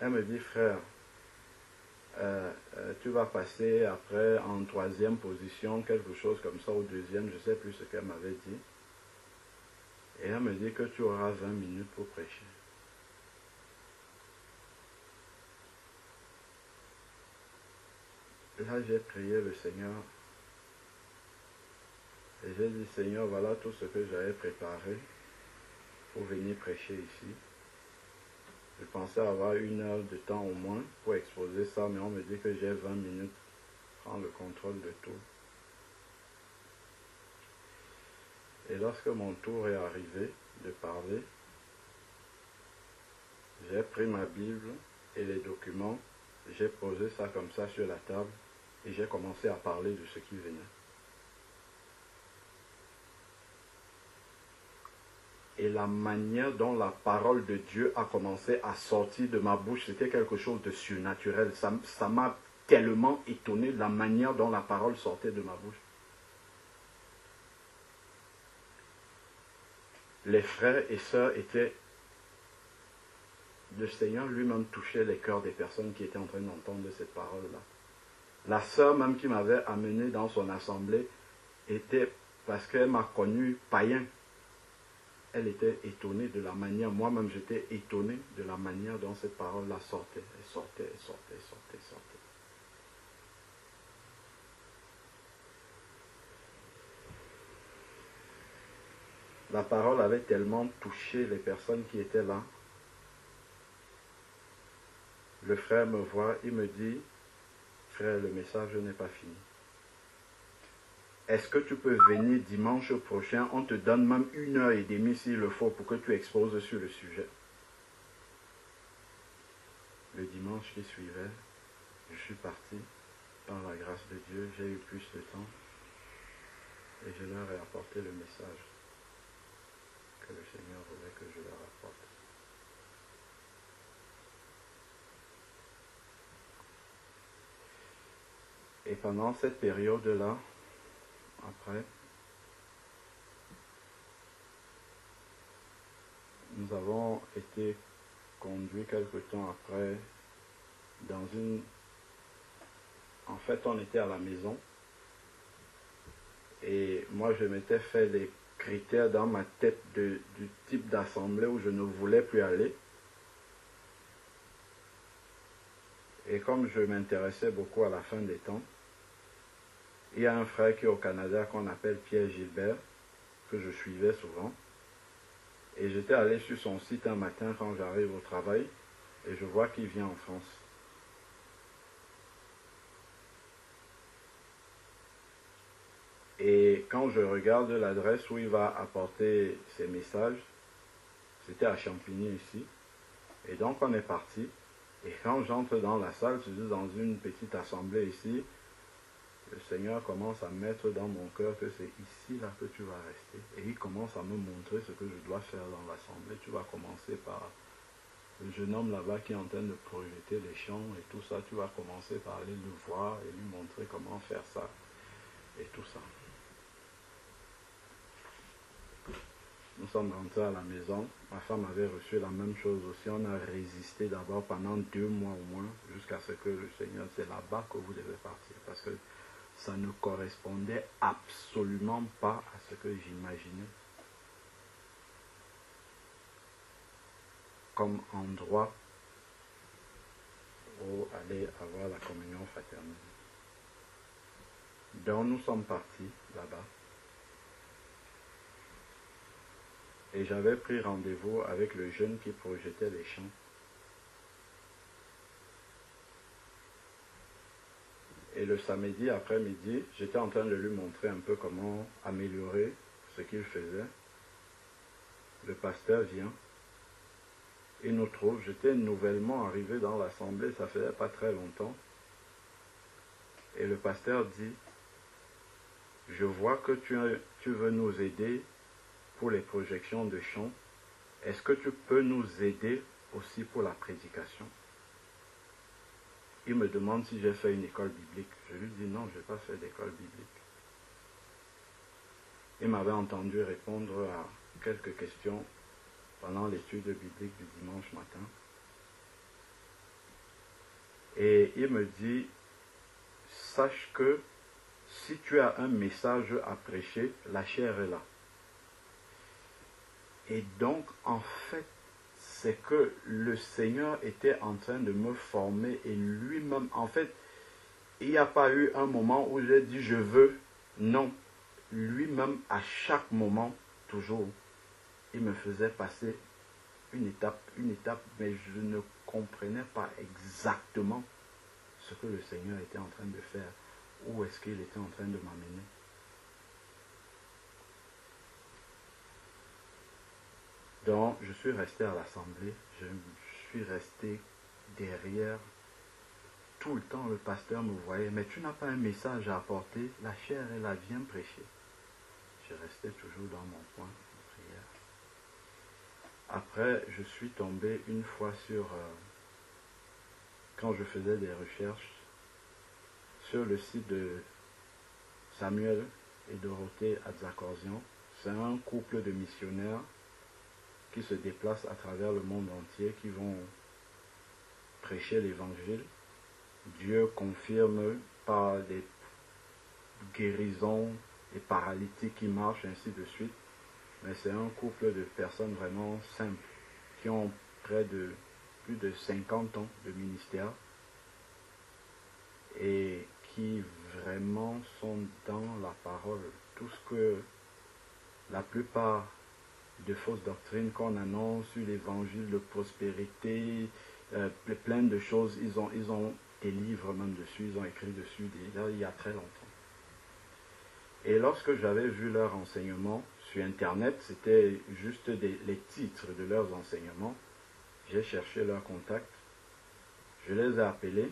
Elle me dit, frère, tu vas passer après en 3e position, quelque chose comme ça, ou 2e, je ne sais plus ce qu'elle m'avait dit. Et elle me dit que tu auras 20 minutes pour prêcher. Là, j'ai prié le Seigneur. Et j'ai dit, Seigneur, voilà tout ce que j'avais préparé pour venir prêcher ici. Je pensais avoir 1 heure de temps au moins pour exposer ça, mais on me dit que j'ai 20 minutes pour prendre le contrôle de tout. Et lorsque mon tour est arrivé de parler, j'ai pris ma Bible et les documents, j'ai posé ça comme ça sur la table et j'ai commencé à parler de ce qui venait. Et la manière dont la parole de Dieu a commencé à sortir de ma bouche, c'était quelque chose de surnaturel. Ça m'a tellement étonné de la manière dont la parole sortait de ma bouche. Les frères et sœurs étaient... Le Seigneur lui-même touchait les cœurs des personnes qui étaient en train d'entendre cette parole-là. La sœur même qui m'avait amené dans son assemblée était, parce qu'elle m'a connu païen, elle était étonnée de la manière, moi-même j'étais étonné de la manière dont cette parole-là sortait. Elle sortait. La parole avait tellement touché les personnes qui étaient là. Le frère me voit, il me dit, frère, le message n'est pas fini. Est-ce que tu peux venir dimanche prochain? On te donne même 1h30 s'il le faut pour que tu exposes sur le sujet. Le dimanche qui suivait, je suis parti. Par la grâce de Dieu, j'ai eu plus de temps. Et je leur ai apporté le message que le Seigneur voulait que je leur apporte. Et pendant cette période-là, après, nous avons été conduits quelque temps après dans une... En fait, on était à la maison et moi, je m'étais fait des critères dans ma tête du type d'assemblée où je ne voulais plus aller. Et comme je m'intéressais beaucoup à la fin des temps, il y a un frère qui est au Canada qu'on appelle Pierre Gilbert, que je suivais souvent. Et j'étais allé sur son site un matin quand j'arrive au travail et je vois qu'il vient en France. Et quand je regarde l'adresse où il va apporter ses messages, c'était à Champigny ici. Et donc on est parti. Et quand j'entre dans la salle, je suis dans une petite assemblée ici, le Seigneur commence à mettre dans mon cœur que c'est ici là que tu vas rester. Et il commence à me montrer ce que je dois faire dans l'assemblée. Tu vas commencer par le jeune homme là-bas qui est en train de projeter les chants et tout ça. Tu vas commencer par aller le voir et lui montrer comment faire ça et tout ça. Nous sommes rentrés à la maison. Ma femme avait reçu la même chose aussi. On a résisté d'abord pendant 2 mois au moins jusqu'à ce que le Seigneur, c'est là-bas que vous devez partir. Parce que ça ne correspondait absolument pas à ce que j'imaginais comme endroit où aller avoir la communion fraternelle. Donc nous sommes partis là-bas. Et j'avais pris rendez-vous avec le jeune qui projetait les chants. Et le samedi après-midi, j'étais en train de lui montrer un peu comment améliorer ce qu'il faisait. Le pasteur vient. Il nous trouve. J'étais nouvellement arrivé dans l'assemblée, ça faisait pas très longtemps. Et le pasteur dit, je vois que tu veux nous aider pour les projections de chants. Est-ce que tu peux nous aider aussi pour la prédication? Il me demande si j'ai fait une école biblique. Je lui dis non, je n'ai pas fait d'école biblique. Il m'avait entendu répondre à quelques questions pendant l'étude biblique du dimanche matin. Et il me dit, sache que si tu as un message à prêcher, la chair est là. Et donc, en fait, c'est que le Seigneur était en train de me former et lui-même, en fait, il n'y a pas eu un moment où j'ai dit je veux. Non. Lui-même, à chaque moment, toujours, il me faisait passer une étape, mais je ne comprenais pas exactement ce que le Seigneur était en train de faire. Où est-ce qu'il était en train de m'amener. Donc, je suis resté à l'assemblée, je suis resté derrière. Tout le temps, le pasteur me voyait, mais tu n'as pas un message à apporter, la chair, elle a bien prêché. Je restais toujours dans mon coin de prière. Après, je suis tombé une fois sur, quand je faisais des recherches, sur le site de Samuel et Dorothée Adzakorzian. C'est un couple de missionnaires qui se déplacent à travers le monde entier, qui vont prêcher l'évangile. Dieu confirme par des guérisons, des paralytiques qui marchent, ainsi de suite. Mais c'est un couple de personnes vraiment simples, qui ont près de plus de 50 ans de ministère et qui vraiment sont dans la parole. Tout ce que la plupart de fausses doctrines qu'on annonce sur l'évangile de prospérité, plein de choses, ils ont des livres même dessus, ils ont écrit dessus il y a très longtemps. Et lorsque j'avais vu leurs enseignements sur Internet, c'était juste les titres de leurs enseignements, j'ai cherché leur contact, je les ai appelés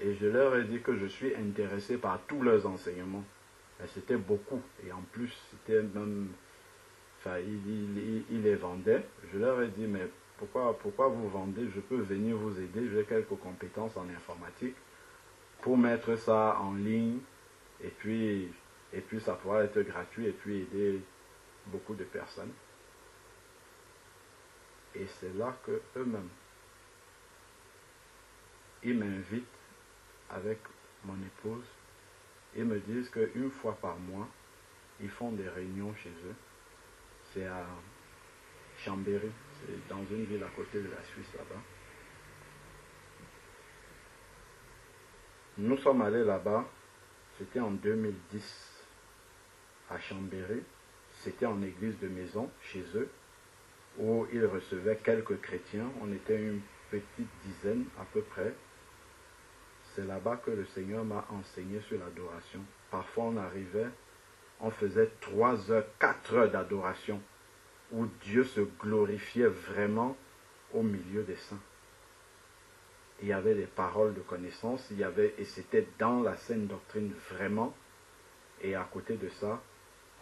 et je leur ai dit que je suis intéressé par tous leurs enseignements. Et c'était beaucoup, et en plus, c'était même... Enfin, ils les vendaient. Je leur ai dit, mais pourquoi vous vendez? Je peux venir vous aider. J'ai quelques compétences en informatique pour mettre ça en ligne. Et puis ça pourra être gratuit et puis aider beaucoup de personnes. Et c'est là que eux-mêmes, ils m'invitent avec mon épouse. Ils me disent qu'une fois par mois, ils font des réunions chez eux. C'est à Chambéry, c'est dans une ville à côté de la Suisse là-bas. Nous sommes allés là-bas, c'était en 2010 à Chambéry. c'était en église de maison, chez eux, où ils recevaient quelques chrétiens. On était une petite dizaine à peu près. C'est là-bas que le Seigneur m'a enseigné sur l'adoration. Parfois on arrivait, on faisait 3 heures, 4 heures d'adoration, où Dieu se glorifiait vraiment au milieu des saints. Il y avait des paroles de connaissance, et c'était dans la saine doctrine vraiment. Et à côté de ça,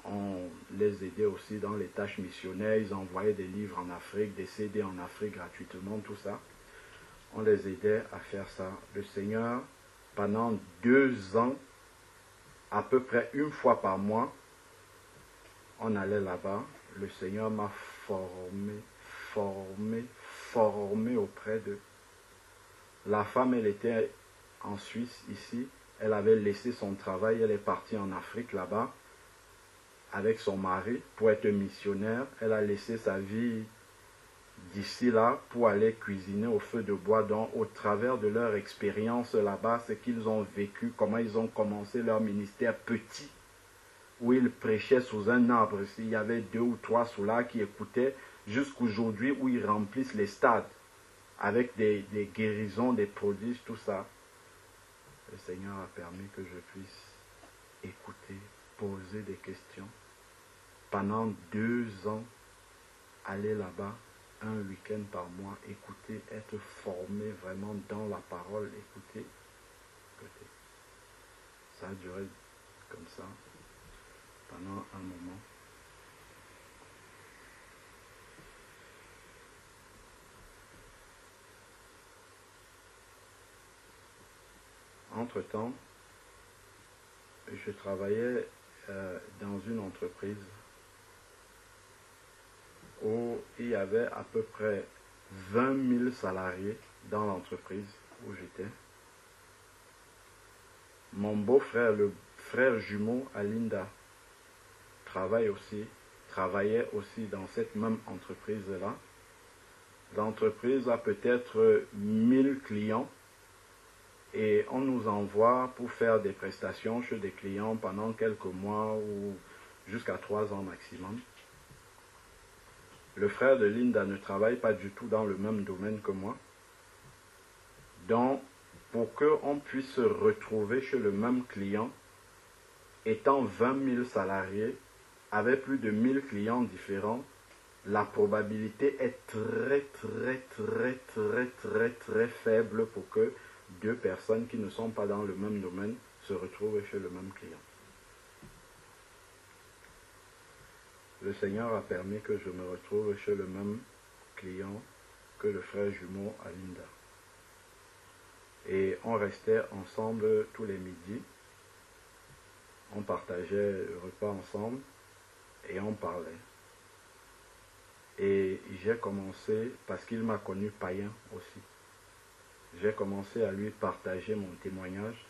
on les aidait aussi dans les tâches missionnaires. Ils envoyaient des livres en Afrique, des CD en Afrique gratuitement, tout ça. On les aidait à faire ça. Le Seigneur, pendant 2 ans, à peu près une fois par mois, on allait là-bas. Le Seigneur m'a formé auprès d'eux. La femme, elle était en Suisse, ici. Elle avait laissé son travail. Elle est partie en Afrique, là-bas, avec son mari, pour être missionnaire. Elle a laissé sa vie d'ici là pour aller cuisiner au feu de bois. Donc, au travers de leur expérience là-bas, ce qu'ils ont vécu, comment ils ont commencé leur ministère petit, où ils prêchaient sous un arbre. Il y avait 2 ou 3 sous là qui écoutaient, jusqu'aujourd'hui où ils remplissent les stades avec des guérisons, des prodiges, tout ça. Le Seigneur a permis que je puisse écouter, poser des questions. Pendant 2 ans, aller là-bas, un week-end par mois, écouter, être formé vraiment dans la parole, écouter. Ça a duré comme ça pendant un moment. Entre-temps, je travaillais dans une entreprise où il y avait à peu près 20 000 salariés dans l'entreprise où j'étais. Mon beau-frère, le frère jumeau à Linda, travaillait aussi dans cette même entreprise-là. L'entreprise a peut-être 1000 clients et on nous envoie pour faire des prestations chez des clients pendant quelques mois ou jusqu'à 3 ans maximum. Le frère de Linda ne travaille pas du tout dans le même domaine que moi. Donc, pour qu'on puisse se retrouver chez le même client, étant 20 000 salariés, avec plus de 1000 clients différents, la probabilité est très faible pour que 2 personnes qui ne sont pas dans le même domaine se retrouvent chez le même client. Le Seigneur a permis que je me retrouve chez le même client que le frère jumeau à Linda. Et on restait ensemble tous les midis. On partageait le repas ensemble et on parlait. Et j'ai commencé, parce qu'il m'a connu païen aussi, j'ai commencé à lui partager mon témoignage,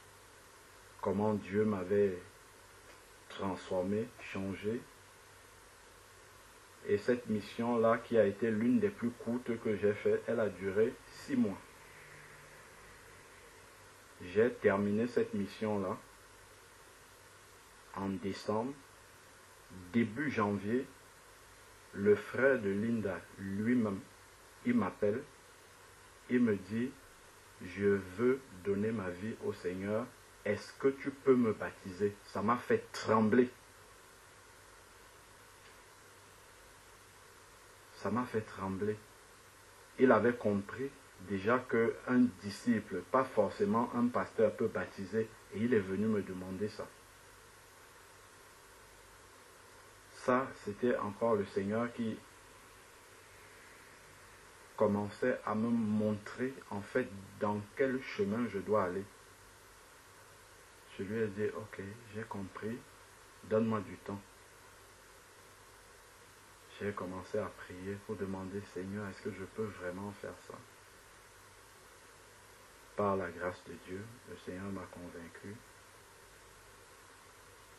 comment Dieu m'avait transformé, changé. Et cette mission-là, qui a été l'une des plus courtes que j'ai faites, elle a duré 6 mois. J'ai terminé cette mission-là en décembre. Début janvier, le frère de Linda lui-même, il m'appelle, il me dit, je veux donner ma vie au Seigneur, est-ce que tu peux me baptiser? Ça m'a fait trembler. Ça m'a fait trembler. Il avait compris déjà qu'un disciple, pas forcément un pasteur, peut baptiser, et il est venu me demander ça. Ça, c'était encore le Seigneur qui commençait à me montrer en fait dans quel chemin je dois aller. Je lui ai dit, ok, j'ai compris, donne-moi du temps. J'ai commencé à prier pour demander, Seigneur, est-ce que je peux vraiment faire ça? Par la grâce de Dieu, le Seigneur m'a convaincu.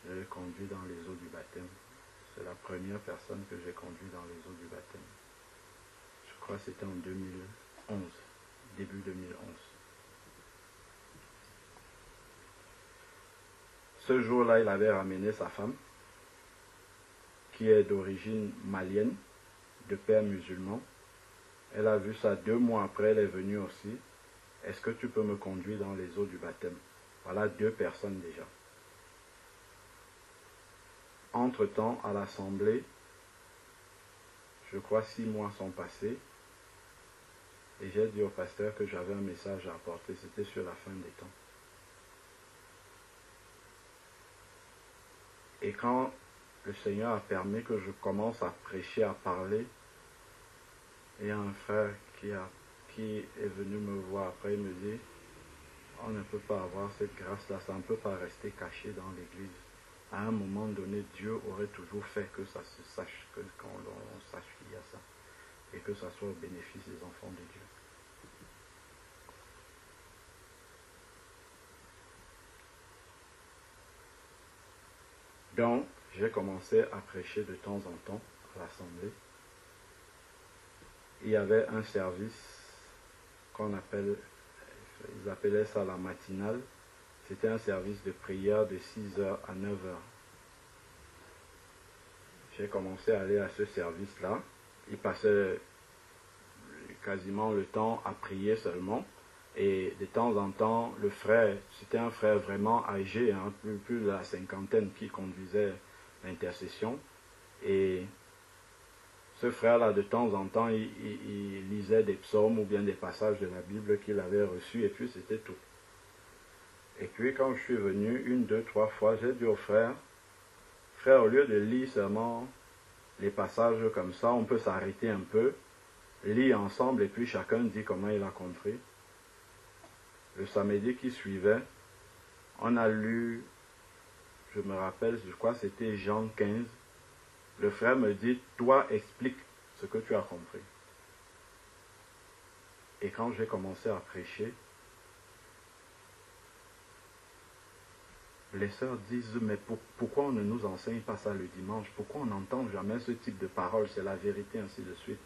Je l'ai conduit dans les eaux du baptême. C'est la première personne que j'ai conduit dans les eaux du baptême. Je crois que c'était en 2011, début 2011. Ce jour-là, il avait ramené sa femme, qui est d'origine malienne, de père musulman. Elle a vu ça 2 mois après, elle est venue aussi. Est-ce que tu peux me conduire dans les eaux du baptême? Voilà 2 personnes déjà. Entre-temps, à l'assemblée, je crois 6 mois sont passés. Et j'ai dit au pasteur que j'avais un message à apporter. C'était sur la fin des temps. Et quand le Seigneur a permis que je commence à prêcher, à parler, il y a un frère qui est venu me voir après, il me dit, on ne peut pas avoir cette grâce-là, ça ne peut pas rester caché dans l'église. À un moment donné, Dieu aurait toujours fait que ça se sache, qu'on sache qu'il y a ça, et que ça soit au bénéfice des enfants de Dieu. Donc, j'ai commencé à prêcher de temps en temps à l'assemblée. Il y avait un service ils appelaient ça la matinale. C'était un service de prière de 6h à 9h. J'ai commencé à aller à ce service-là. Il passait quasiment le temps à prier seulement. Et de temps en temps, le frère, c'était un frère vraiment âgé, hein, plus de la cinquantaine, qui conduisait l'intercession. Et ce frère-là, de temps en temps, il lisait des psaumes ou bien des passages de la Bible qu'il avait reçus, et puis c'était tout. Et puis quand je suis venu 1, 2, 3 fois, j'ai dit au frère, au lieu de lire seulement les passages comme ça, on peut s'arrêter un peu, lire ensemble, et puis chacun dit comment il a compris. Le samedi qui suivait, on a lu, je me rappelle, je crois que c'était Jean 15. Le frère me dit, toi explique ce que tu as compris. Et quand j'ai commencé à prêcher, les sœurs disent, mais pourquoi on ne nous enseigne pas ça le dimanche? Pourquoi on n'entend jamais ce type de parole? C'est la vérité, ainsi de suite.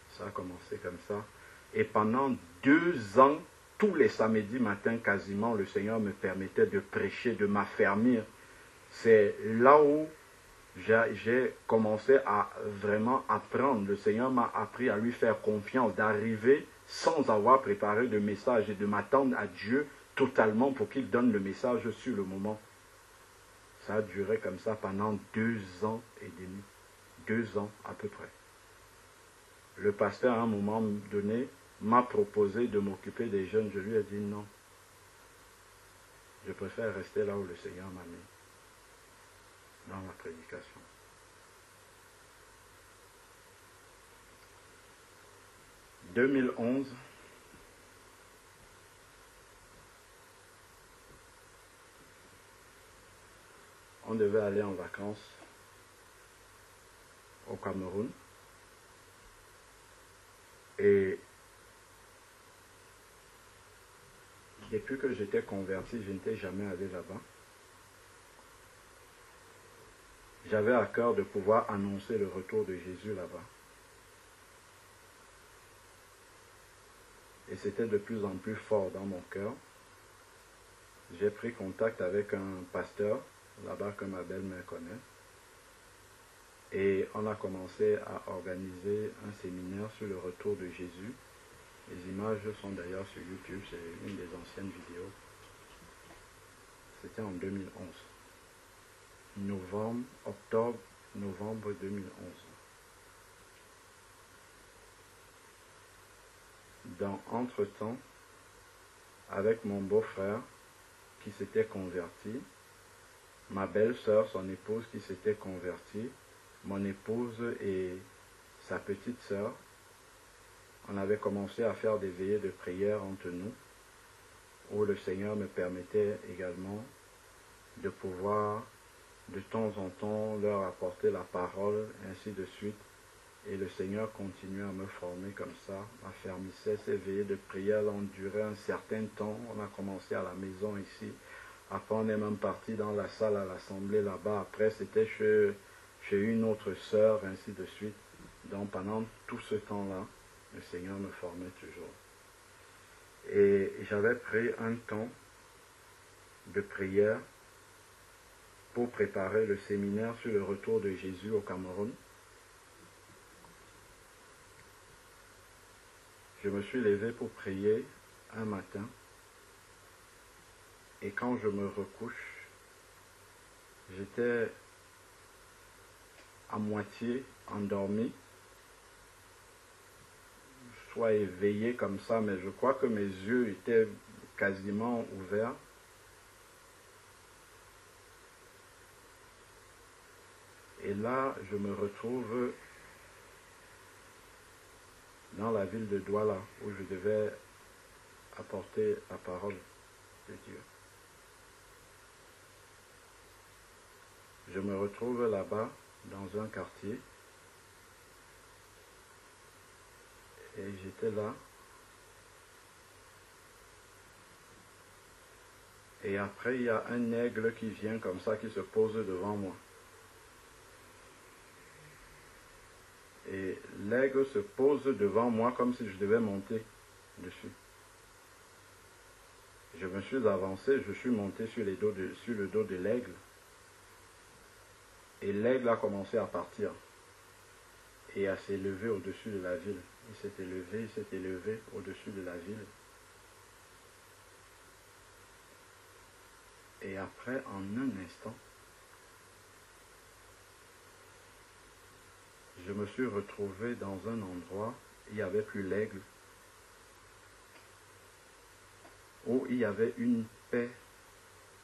Ça a commencé comme ça. Et pendant 2 ans, tous les samedis matins quasiment, le Seigneur me permettait de prêcher, de m'affermir. C'est là où j'ai commencé à vraiment apprendre. Le Seigneur m'a appris à lui faire confiance, d'arriver sans avoir préparé de message et de m'attendre à Dieu totalement pour qu'il donne le message sur le moment. Ça a duré comme ça pendant 2 ans et demi. 2 ans à peu près. Le pasteur, à un moment donné, m'a proposé de m'occuper des jeunes. Je lui ai dit non. Je préfère rester là où le Seigneur m'a mis, dans la prédication. En 2011, on devait aller en vacances au Cameroun. Et depuis que j'étais converti, je n'étais jamais allé là-bas. J'avais à cœur de pouvoir annoncer le retour de Jésus là-bas. Et c'était de plus en plus fort dans mon cœur. J'ai pris contact avec un pasteur là-bas que ma belle-mère connaît. Et on a commencé à organiser un séminaire sur le retour de Jésus. Les images sont d'ailleurs sur YouTube, c'est une des anciennes vidéos. C'était en 2011. Novembre 2011. Entre-temps, avec mon beau-frère qui s'était converti, ma belle-sœur, son épouse qui s'était convertie, mon épouse et sa petite sœur, on avait commencé à faire des veillées de prière entre nous, où le Seigneur me permettait également de pouvoir de temps en temps leur apporter la parole, ainsi de suite. Et le Seigneur continuait à me former comme ça, m'affermissait. Ces veillées de prière ont duré un certain temps. On a commencé à la maison ici. Après, on est même parti dans la salle à l'assemblée là-bas. Après, c'était chez une autre sœur, ainsi de suite. Donc, pendant tout ce temps-là, le Seigneur me formait toujours. Et j'avais pris un temps de prière pour préparer le séminaire sur le retour de Jésus au Cameroun. Je me suis levé pour prier un matin et quand je me recouche, j'étais à moitié endormi, soit éveillé comme ça, mais je crois que mes yeux étaient quasiment ouverts. Et là, je me retrouve dans la ville de Douala, où je devais apporter la parole de Dieu. Je me retrouve là-bas, dans un quartier, et j'étais là. Et après, il y a un aigle qui vient comme ça, qui se pose devant moi. Et l'aigle se pose devant moi comme si je devais monter dessus. Je me suis avancé, je suis monté sur le dos de l'aigle. Et l'aigle a commencé à partir et à s'élever au-dessus de la ville. Il s'est élevé au-dessus de la ville. Et après, en un instant, je me suis retrouvé dans un endroit, il n'y avait plus l'aigle, où il y avait une paix,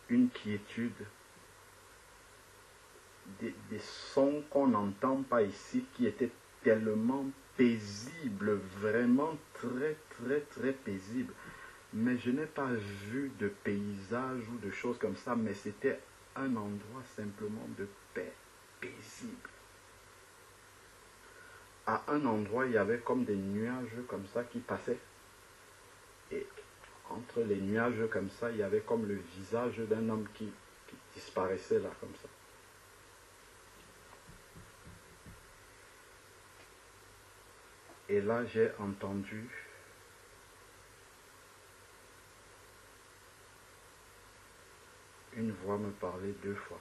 une quiétude, des sons qu'on n'entend pas ici, qui étaient tellement paisibles, vraiment très, très, très paisibles. Mais je n'ai pas vu de paysage ou de choses comme ça, mais c'était un endroit simplement de paix, paisible. À un endroit, il y avait comme des nuages comme ça qui passaient. Et entre les nuages comme ça, il y avait comme le visage d'un homme qui disparaissait là, comme ça. Et là, j'ai entendu une voix me parler 2 fois.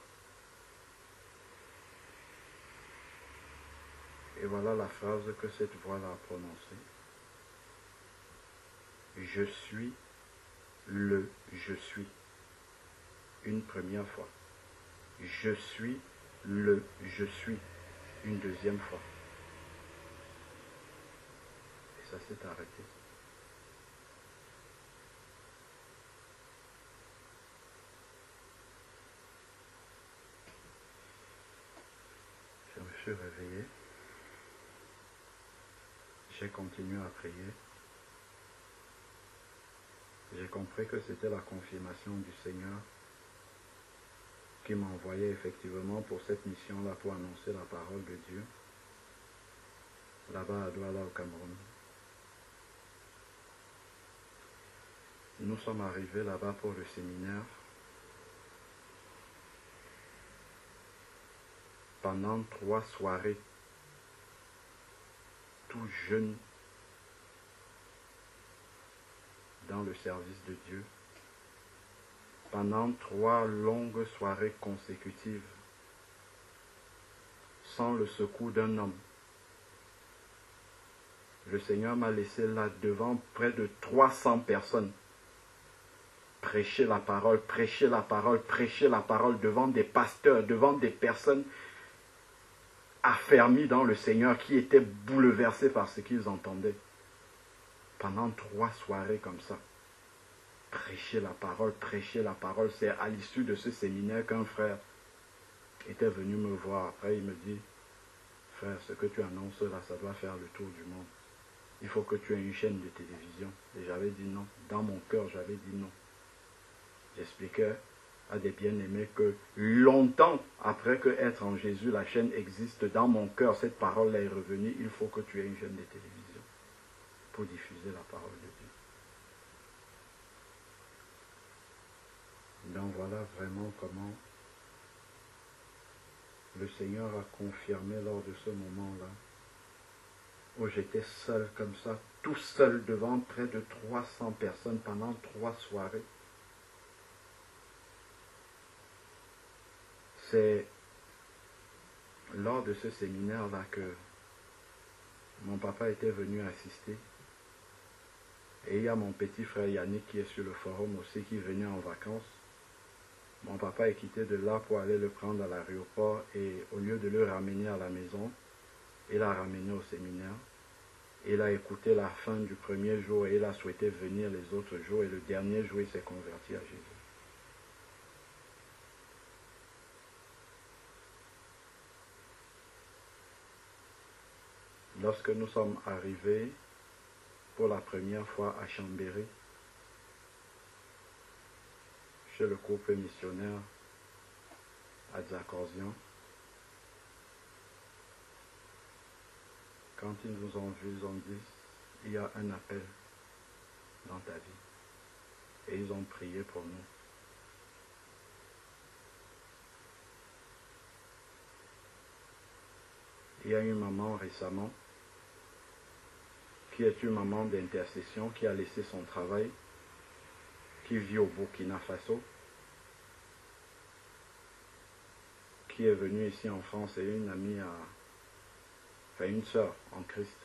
Et voilà la phrase que cette voix-là a prononcée. Je suis le je suis. Une première fois. Je suis le je suis. Une deuxième fois. Et ça s'est arrêté. Je me suis réveillé. J'ai continué à prier. J'ai compris que c'était la confirmation du Seigneur qui m'envoyait effectivement pour cette mission-là, pour annoncer la parole de Dieu, là-bas à Douala au Cameroun. Nous sommes arrivés là-bas pour le séminaire. Pendant 3 soirées, tout jeune, dans le service de Dieu. Pendant 3 longues soirées consécutives, sans le secours d'un homme. Le Seigneur m'a laissé là devant près de 300 personnes. Prêcher la parole, prêcher la parole, prêcher la parole devant des pasteurs, devant des personnes affermis dans le Seigneur qui étaient bouleversés par ce qu'ils entendaient. Pendant 3 soirées comme ça. Prêcher la parole, prêcher la parole. C'est à l'issue de ce séminaire qu'un frère était venu me voir. Après, il me dit, frère, ce que tu annonces là, ça doit faire le tour du monde. Il faut que tu aies une chaîne de télévision. Et j'avais dit non. Dans mon cœur, j'avais dit non. J'expliquais à des bien-aimés que longtemps après que être en Jésus, la chaîne existe dans mon cœur, cette parole-là est revenue, il faut que tu aies une chaîne de télévision pour diffuser la parole de Dieu. Donc voilà vraiment comment le Seigneur a confirmé lors de ce moment-là, où j'étais seul comme ça, tout seul devant près de 300 personnes pendant 3 soirées. C'est lors de ce séminaire-là que mon papa était venu assister. Et il y a mon petit frère Yannick qui est sur le forum aussi, qui venait en vacances. Mon papa est quitté de là pour aller le prendre à l'aéroport et au lieu de le ramener à la maison, il l'a ramené au séminaire. Il a écouté la fin du premier jour et il a souhaité venir les autres jours et le dernier jour il s'est converti à Jésus. Lorsque nous sommes arrivés pour la première fois à Chambéry, chez le couple missionnaire à Dzakorzian, quand ils nous ont vus, ils ont dit, il y a un appel dans ta vie. Et ils ont prié pour nous. Il y a une maman récemment, qui est une maman d'intercession, qui a laissé son travail, qui vit au Burkina Faso, qui est venue ici en France et une amie une sœur en Christ,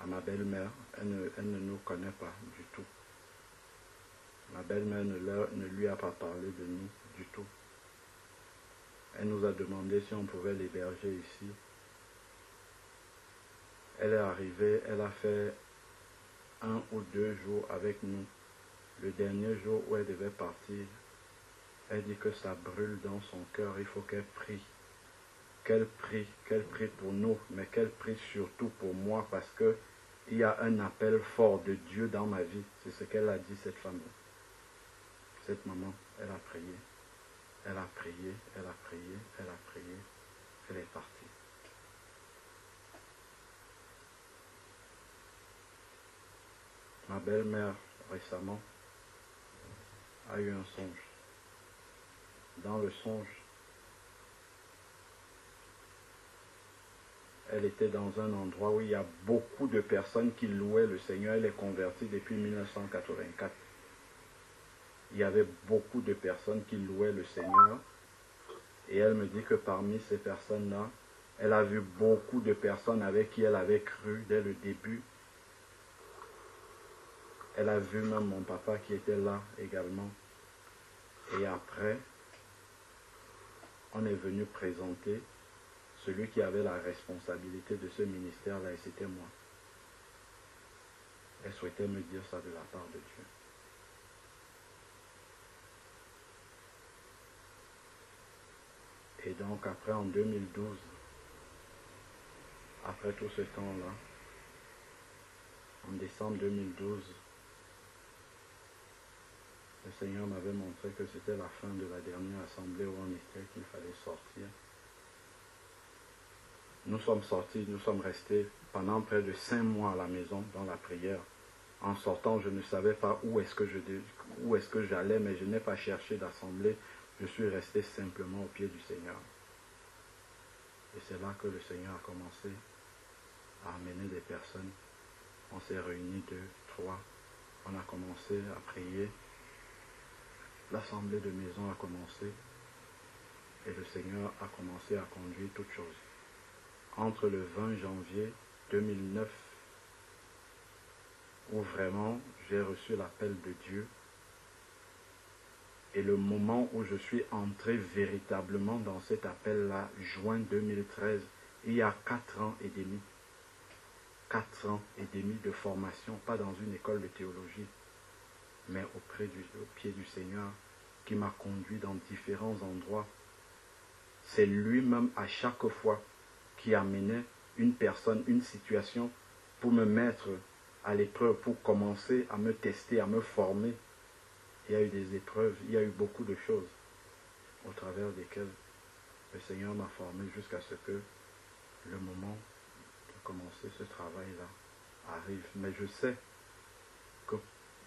à ma belle-mère. Elle ne nous connaît pas du tout. Ma belle-mère ne lui a pas parlé de nous du tout. Elle nous a demandé si on pouvait l'héberger ici. Elle est arrivée, elle a fait 1 ou 2 jours avec nous. Le dernier jour où elle devait partir, elle dit que ça brûle dans son cœur, il faut qu'elle prie. Qu'elle prie pour nous, mais qu'elle prie surtout pour moi, parce que il y a un appel fort de Dieu dans ma vie. C'est ce qu'elle a dit, cette femme. Cette maman, elle a prié. Elle a prié, elle a prié, elle a prié. Elle est partie. Ma belle-mère, récemment, a eu un songe. Dans le songe, elle était dans un endroit où il y a beaucoup de personnes qui louaient le Seigneur. Elle est convertie depuis 1984. Il y avait beaucoup de personnes qui louaient le Seigneur. Et elle me dit que parmi ces personnes-là, elle a vu beaucoup de personnes avec qui elle avait cru dès le début. Elle a vu même mon papa qui était là également. Et après, on est venu présenter celui qui avait la responsabilité de ce ministère-là, et c'était moi. Elle souhaitait me dire ça de la part de Dieu. Et donc après, en 2012, après tout ce temps-là, en décembre 2012, le Seigneur m'avait montré que c'était la fin de la dernière assemblée où on était, qu'il fallait sortir. Nous sommes sortis, nous sommes restés pendant près de 5 mois à la maison dans la prière. En sortant, je ne savais pas où est-ce que j'allais, mais je n'ai pas cherché d'assemblée. Je suis resté simplement au pied du Seigneur. Et c'est là que le Seigneur a commencé à amener des personnes. On s'est réunis 2, 3. On a commencé à prier. L'assemblée de maison a commencé. Et le Seigneur a commencé à conduire toutes choses. Entre le 20 janvier 2009, où vraiment j'ai reçu l'appel de Dieu, et le moment où je suis entré véritablement dans cet appel-là, juin 2013, il y a 4 ans et demi. 4 ans et demi de formation, pas dans une école de théologie, mais au pied du Seigneur, qui m'a conduit dans différents endroits. C'est lui-même à chaque fois qui amenait une personne, une situation, pour me mettre à l'épreuve, pour commencer à me tester, à me former. Il y a eu des épreuves, il y a eu beaucoup de choses au travers desquelles le Seigneur m'a formé jusqu'à ce que le moment de commencer ce travail-là arrive. Mais je sais que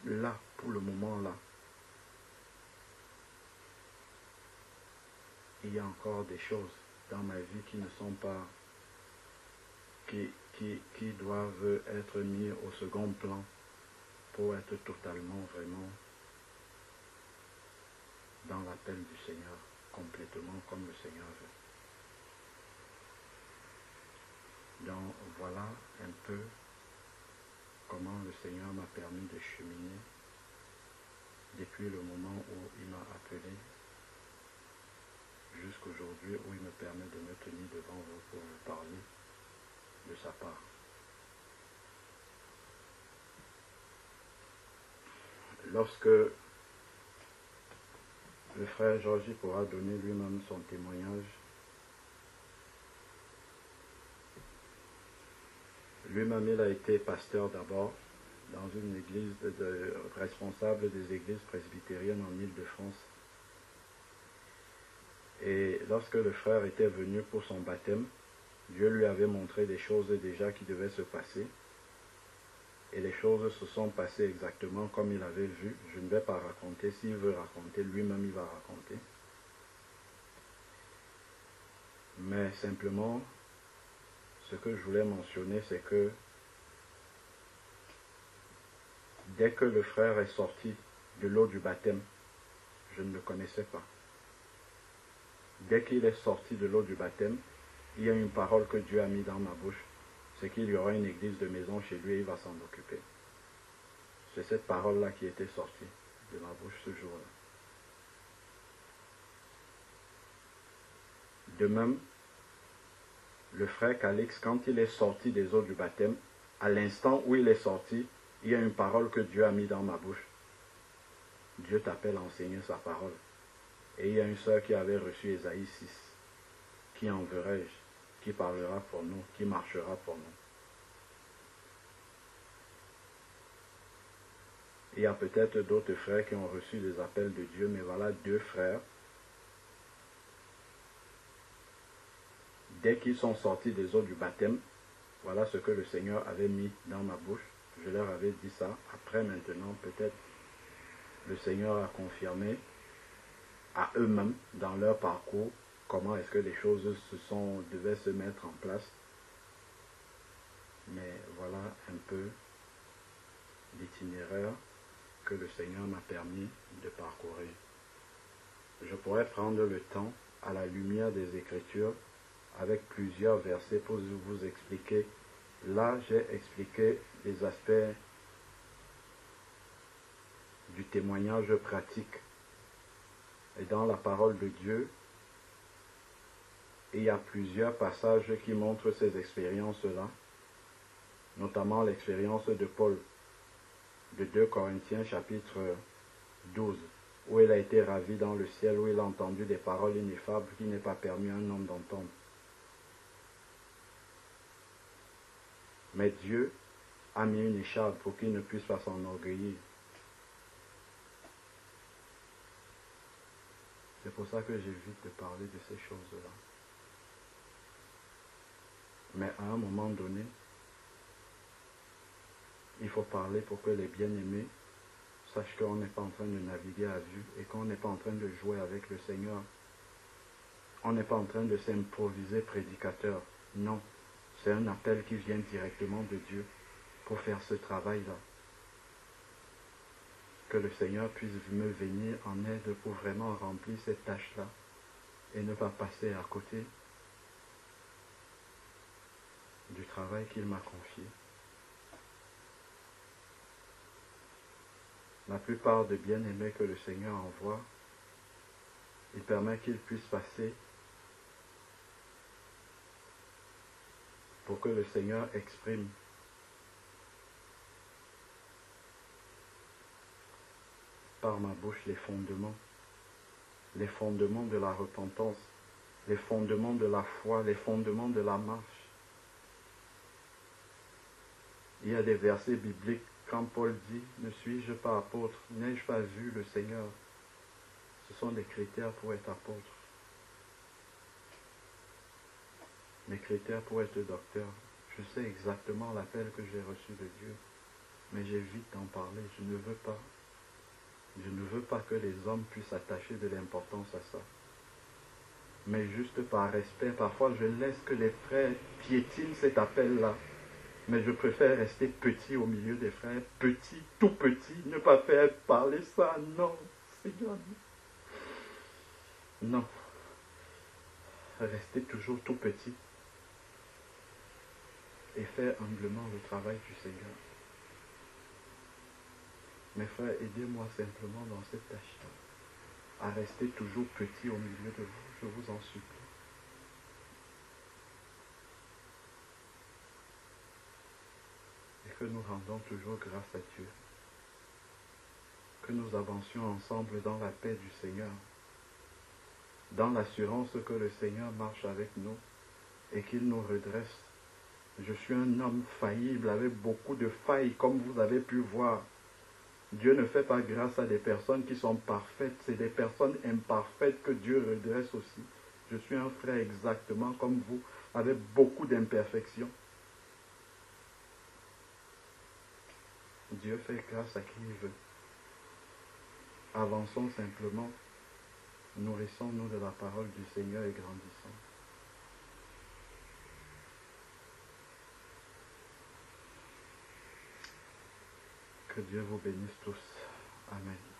là, pour le moment-là, il y a encore des choses dans ma vie qui ne sont pas, qui doivent être mis au second plan pour être totalement, vraiment dans la l'appel du Seigneur complètement comme le Seigneur veut. Donc voilà un peu comment le Seigneur m'a permis de cheminer depuis le moment où il m'a appelé jusqu'aujourd'hui où il me permet de me tenir devant vous pour vous parler de sa part. Lorsque le frère Georgie pourra donner lui-même son témoignage, lui-même il a été pasteur d'abord dans une église responsable des églises presbytériennes en Île-de-France. Et lorsque le frère était venu pour son baptême, Dieu lui avait montré des choses déjà qui devaient se passer. Et les choses se sont passées exactement comme il avait vu. Je ne vais pas raconter. S'il veut raconter, lui-même il va raconter. Mais simplement, ce que je voulais mentionner, c'est que dès que le frère est sorti de l'eau du baptême, je ne le connaissais pas. Dès qu'il est sorti de l'eau du baptême, il y a une parole que Dieu a mise dans ma bouche. C'est qu'il y aura une église de maison chez lui et il va s'en occuper. C'est cette parole-là qui était sortie de ma bouche ce jour-là. De même, le frère Calix, quand il est sorti des eaux du baptême, à l'instant où il est sorti, il y a une parole que Dieu a mise dans ma bouche. Dieu t'appelle à enseigner sa parole. Et il y a une sœur qui avait reçu Ésaïe 6. Qui enverrai-je? Qui parlera pour nous? Qui marchera pour nous? Il y a peut-être d'autres frères qui ont reçu des appels de Dieu, mais voilà 2 frères. Dès qu'ils sont sortis des eaux du baptême, voilà ce que le Seigneur avait mis dans ma bouche. Je leur avais dit ça. Après, maintenant, peut-être, le Seigneur a confirmé à eux-mêmes, dans leur parcours, comment est-ce que les choses devaient se mettre en place. Mais voilà un peu l'itinéraire que le Seigneur m'a permis de parcourir. Je pourrais prendre le temps, à la lumière des Écritures, avec plusieurs versets pour vous expliquer. Là, j'ai expliqué les aspects du témoignage pratique. Et dans la parole de Dieu, il y a plusieurs passages qui montrent ces expériences-là, notamment l'expérience de Paul, de 2 Corinthiens chapitre 12, où il a été ravi dans le ciel, où il a entendu des paroles ineffables qui n'est pas permis à un homme d'entendre. Mais Dieu a mis une écharpe pour qu'il ne puisse pas s'enorgueillir. C'est pour ça que j'évite de parler de ces choses-là. Mais à un moment donné, il faut parler pour que les bien-aimés sachent qu'on n'est pas en train de naviguer à vue et qu'on n'est pas en train de jouer avec le Seigneur. On n'est pas en train de s'improviser prédicateur. Non, c'est un appel qui vient directement de Dieu pour faire ce travail-là. Que le Seigneur puisse me venir en aide pour vraiment remplir cette tâche-là et ne pas passer à côté du travail qu'il m'a confié. La plupart des bien-aimés que le Seigneur envoie, il permet qu'ils puissent passer pour que le Seigneur exprime par ma bouche les fondements de la repentance, les fondements de la foi, les fondements de la marche. Il y a des versets bibliques quand Paul dit « Ne suis-je pas apôtre? N'ai-je pas vu le Seigneur ?» Ce sont des critères pour être apôtre. Mes critères pour être docteur. Je sais exactement l'appel que j'ai reçu de Dieu, mais j'évite d'en parler. Je ne veux pas. Je ne veux pas que les hommes puissent attacher de l'importance à ça. Mais juste par respect, parfois je laisse que les frères piétinent cet appel-là. Mais je préfère rester petit au milieu des frères, petit, tout petit, ne pas faire parler ça, non, Seigneur. Non. Restez toujours tout petit et faire humblement le travail du Seigneur. Mes frères, aidez-moi simplement dans cette tâche-là, à rester toujours petit au milieu de vous, je vous en supplie. Et que nous rendons toujours grâce à Dieu. Que nous avancions ensemble dans la paix du Seigneur, dans l'assurance que le Seigneur marche avec nous et qu'il nous redresse. Je suis un homme faillible avec beaucoup de failles, comme vous avez pu voir. Dieu ne fait pas grâce à des personnes qui sont parfaites, c'est des personnes imparfaites que Dieu redresse aussi. Je suis un frère exactement comme vous, avec beaucoup d'imperfections. Dieu fait grâce à qui il veut. Avançons simplement, nourrissons-nous de la parole du Seigneur et grandissons. Que Dieu vous bénisse tous. Amen.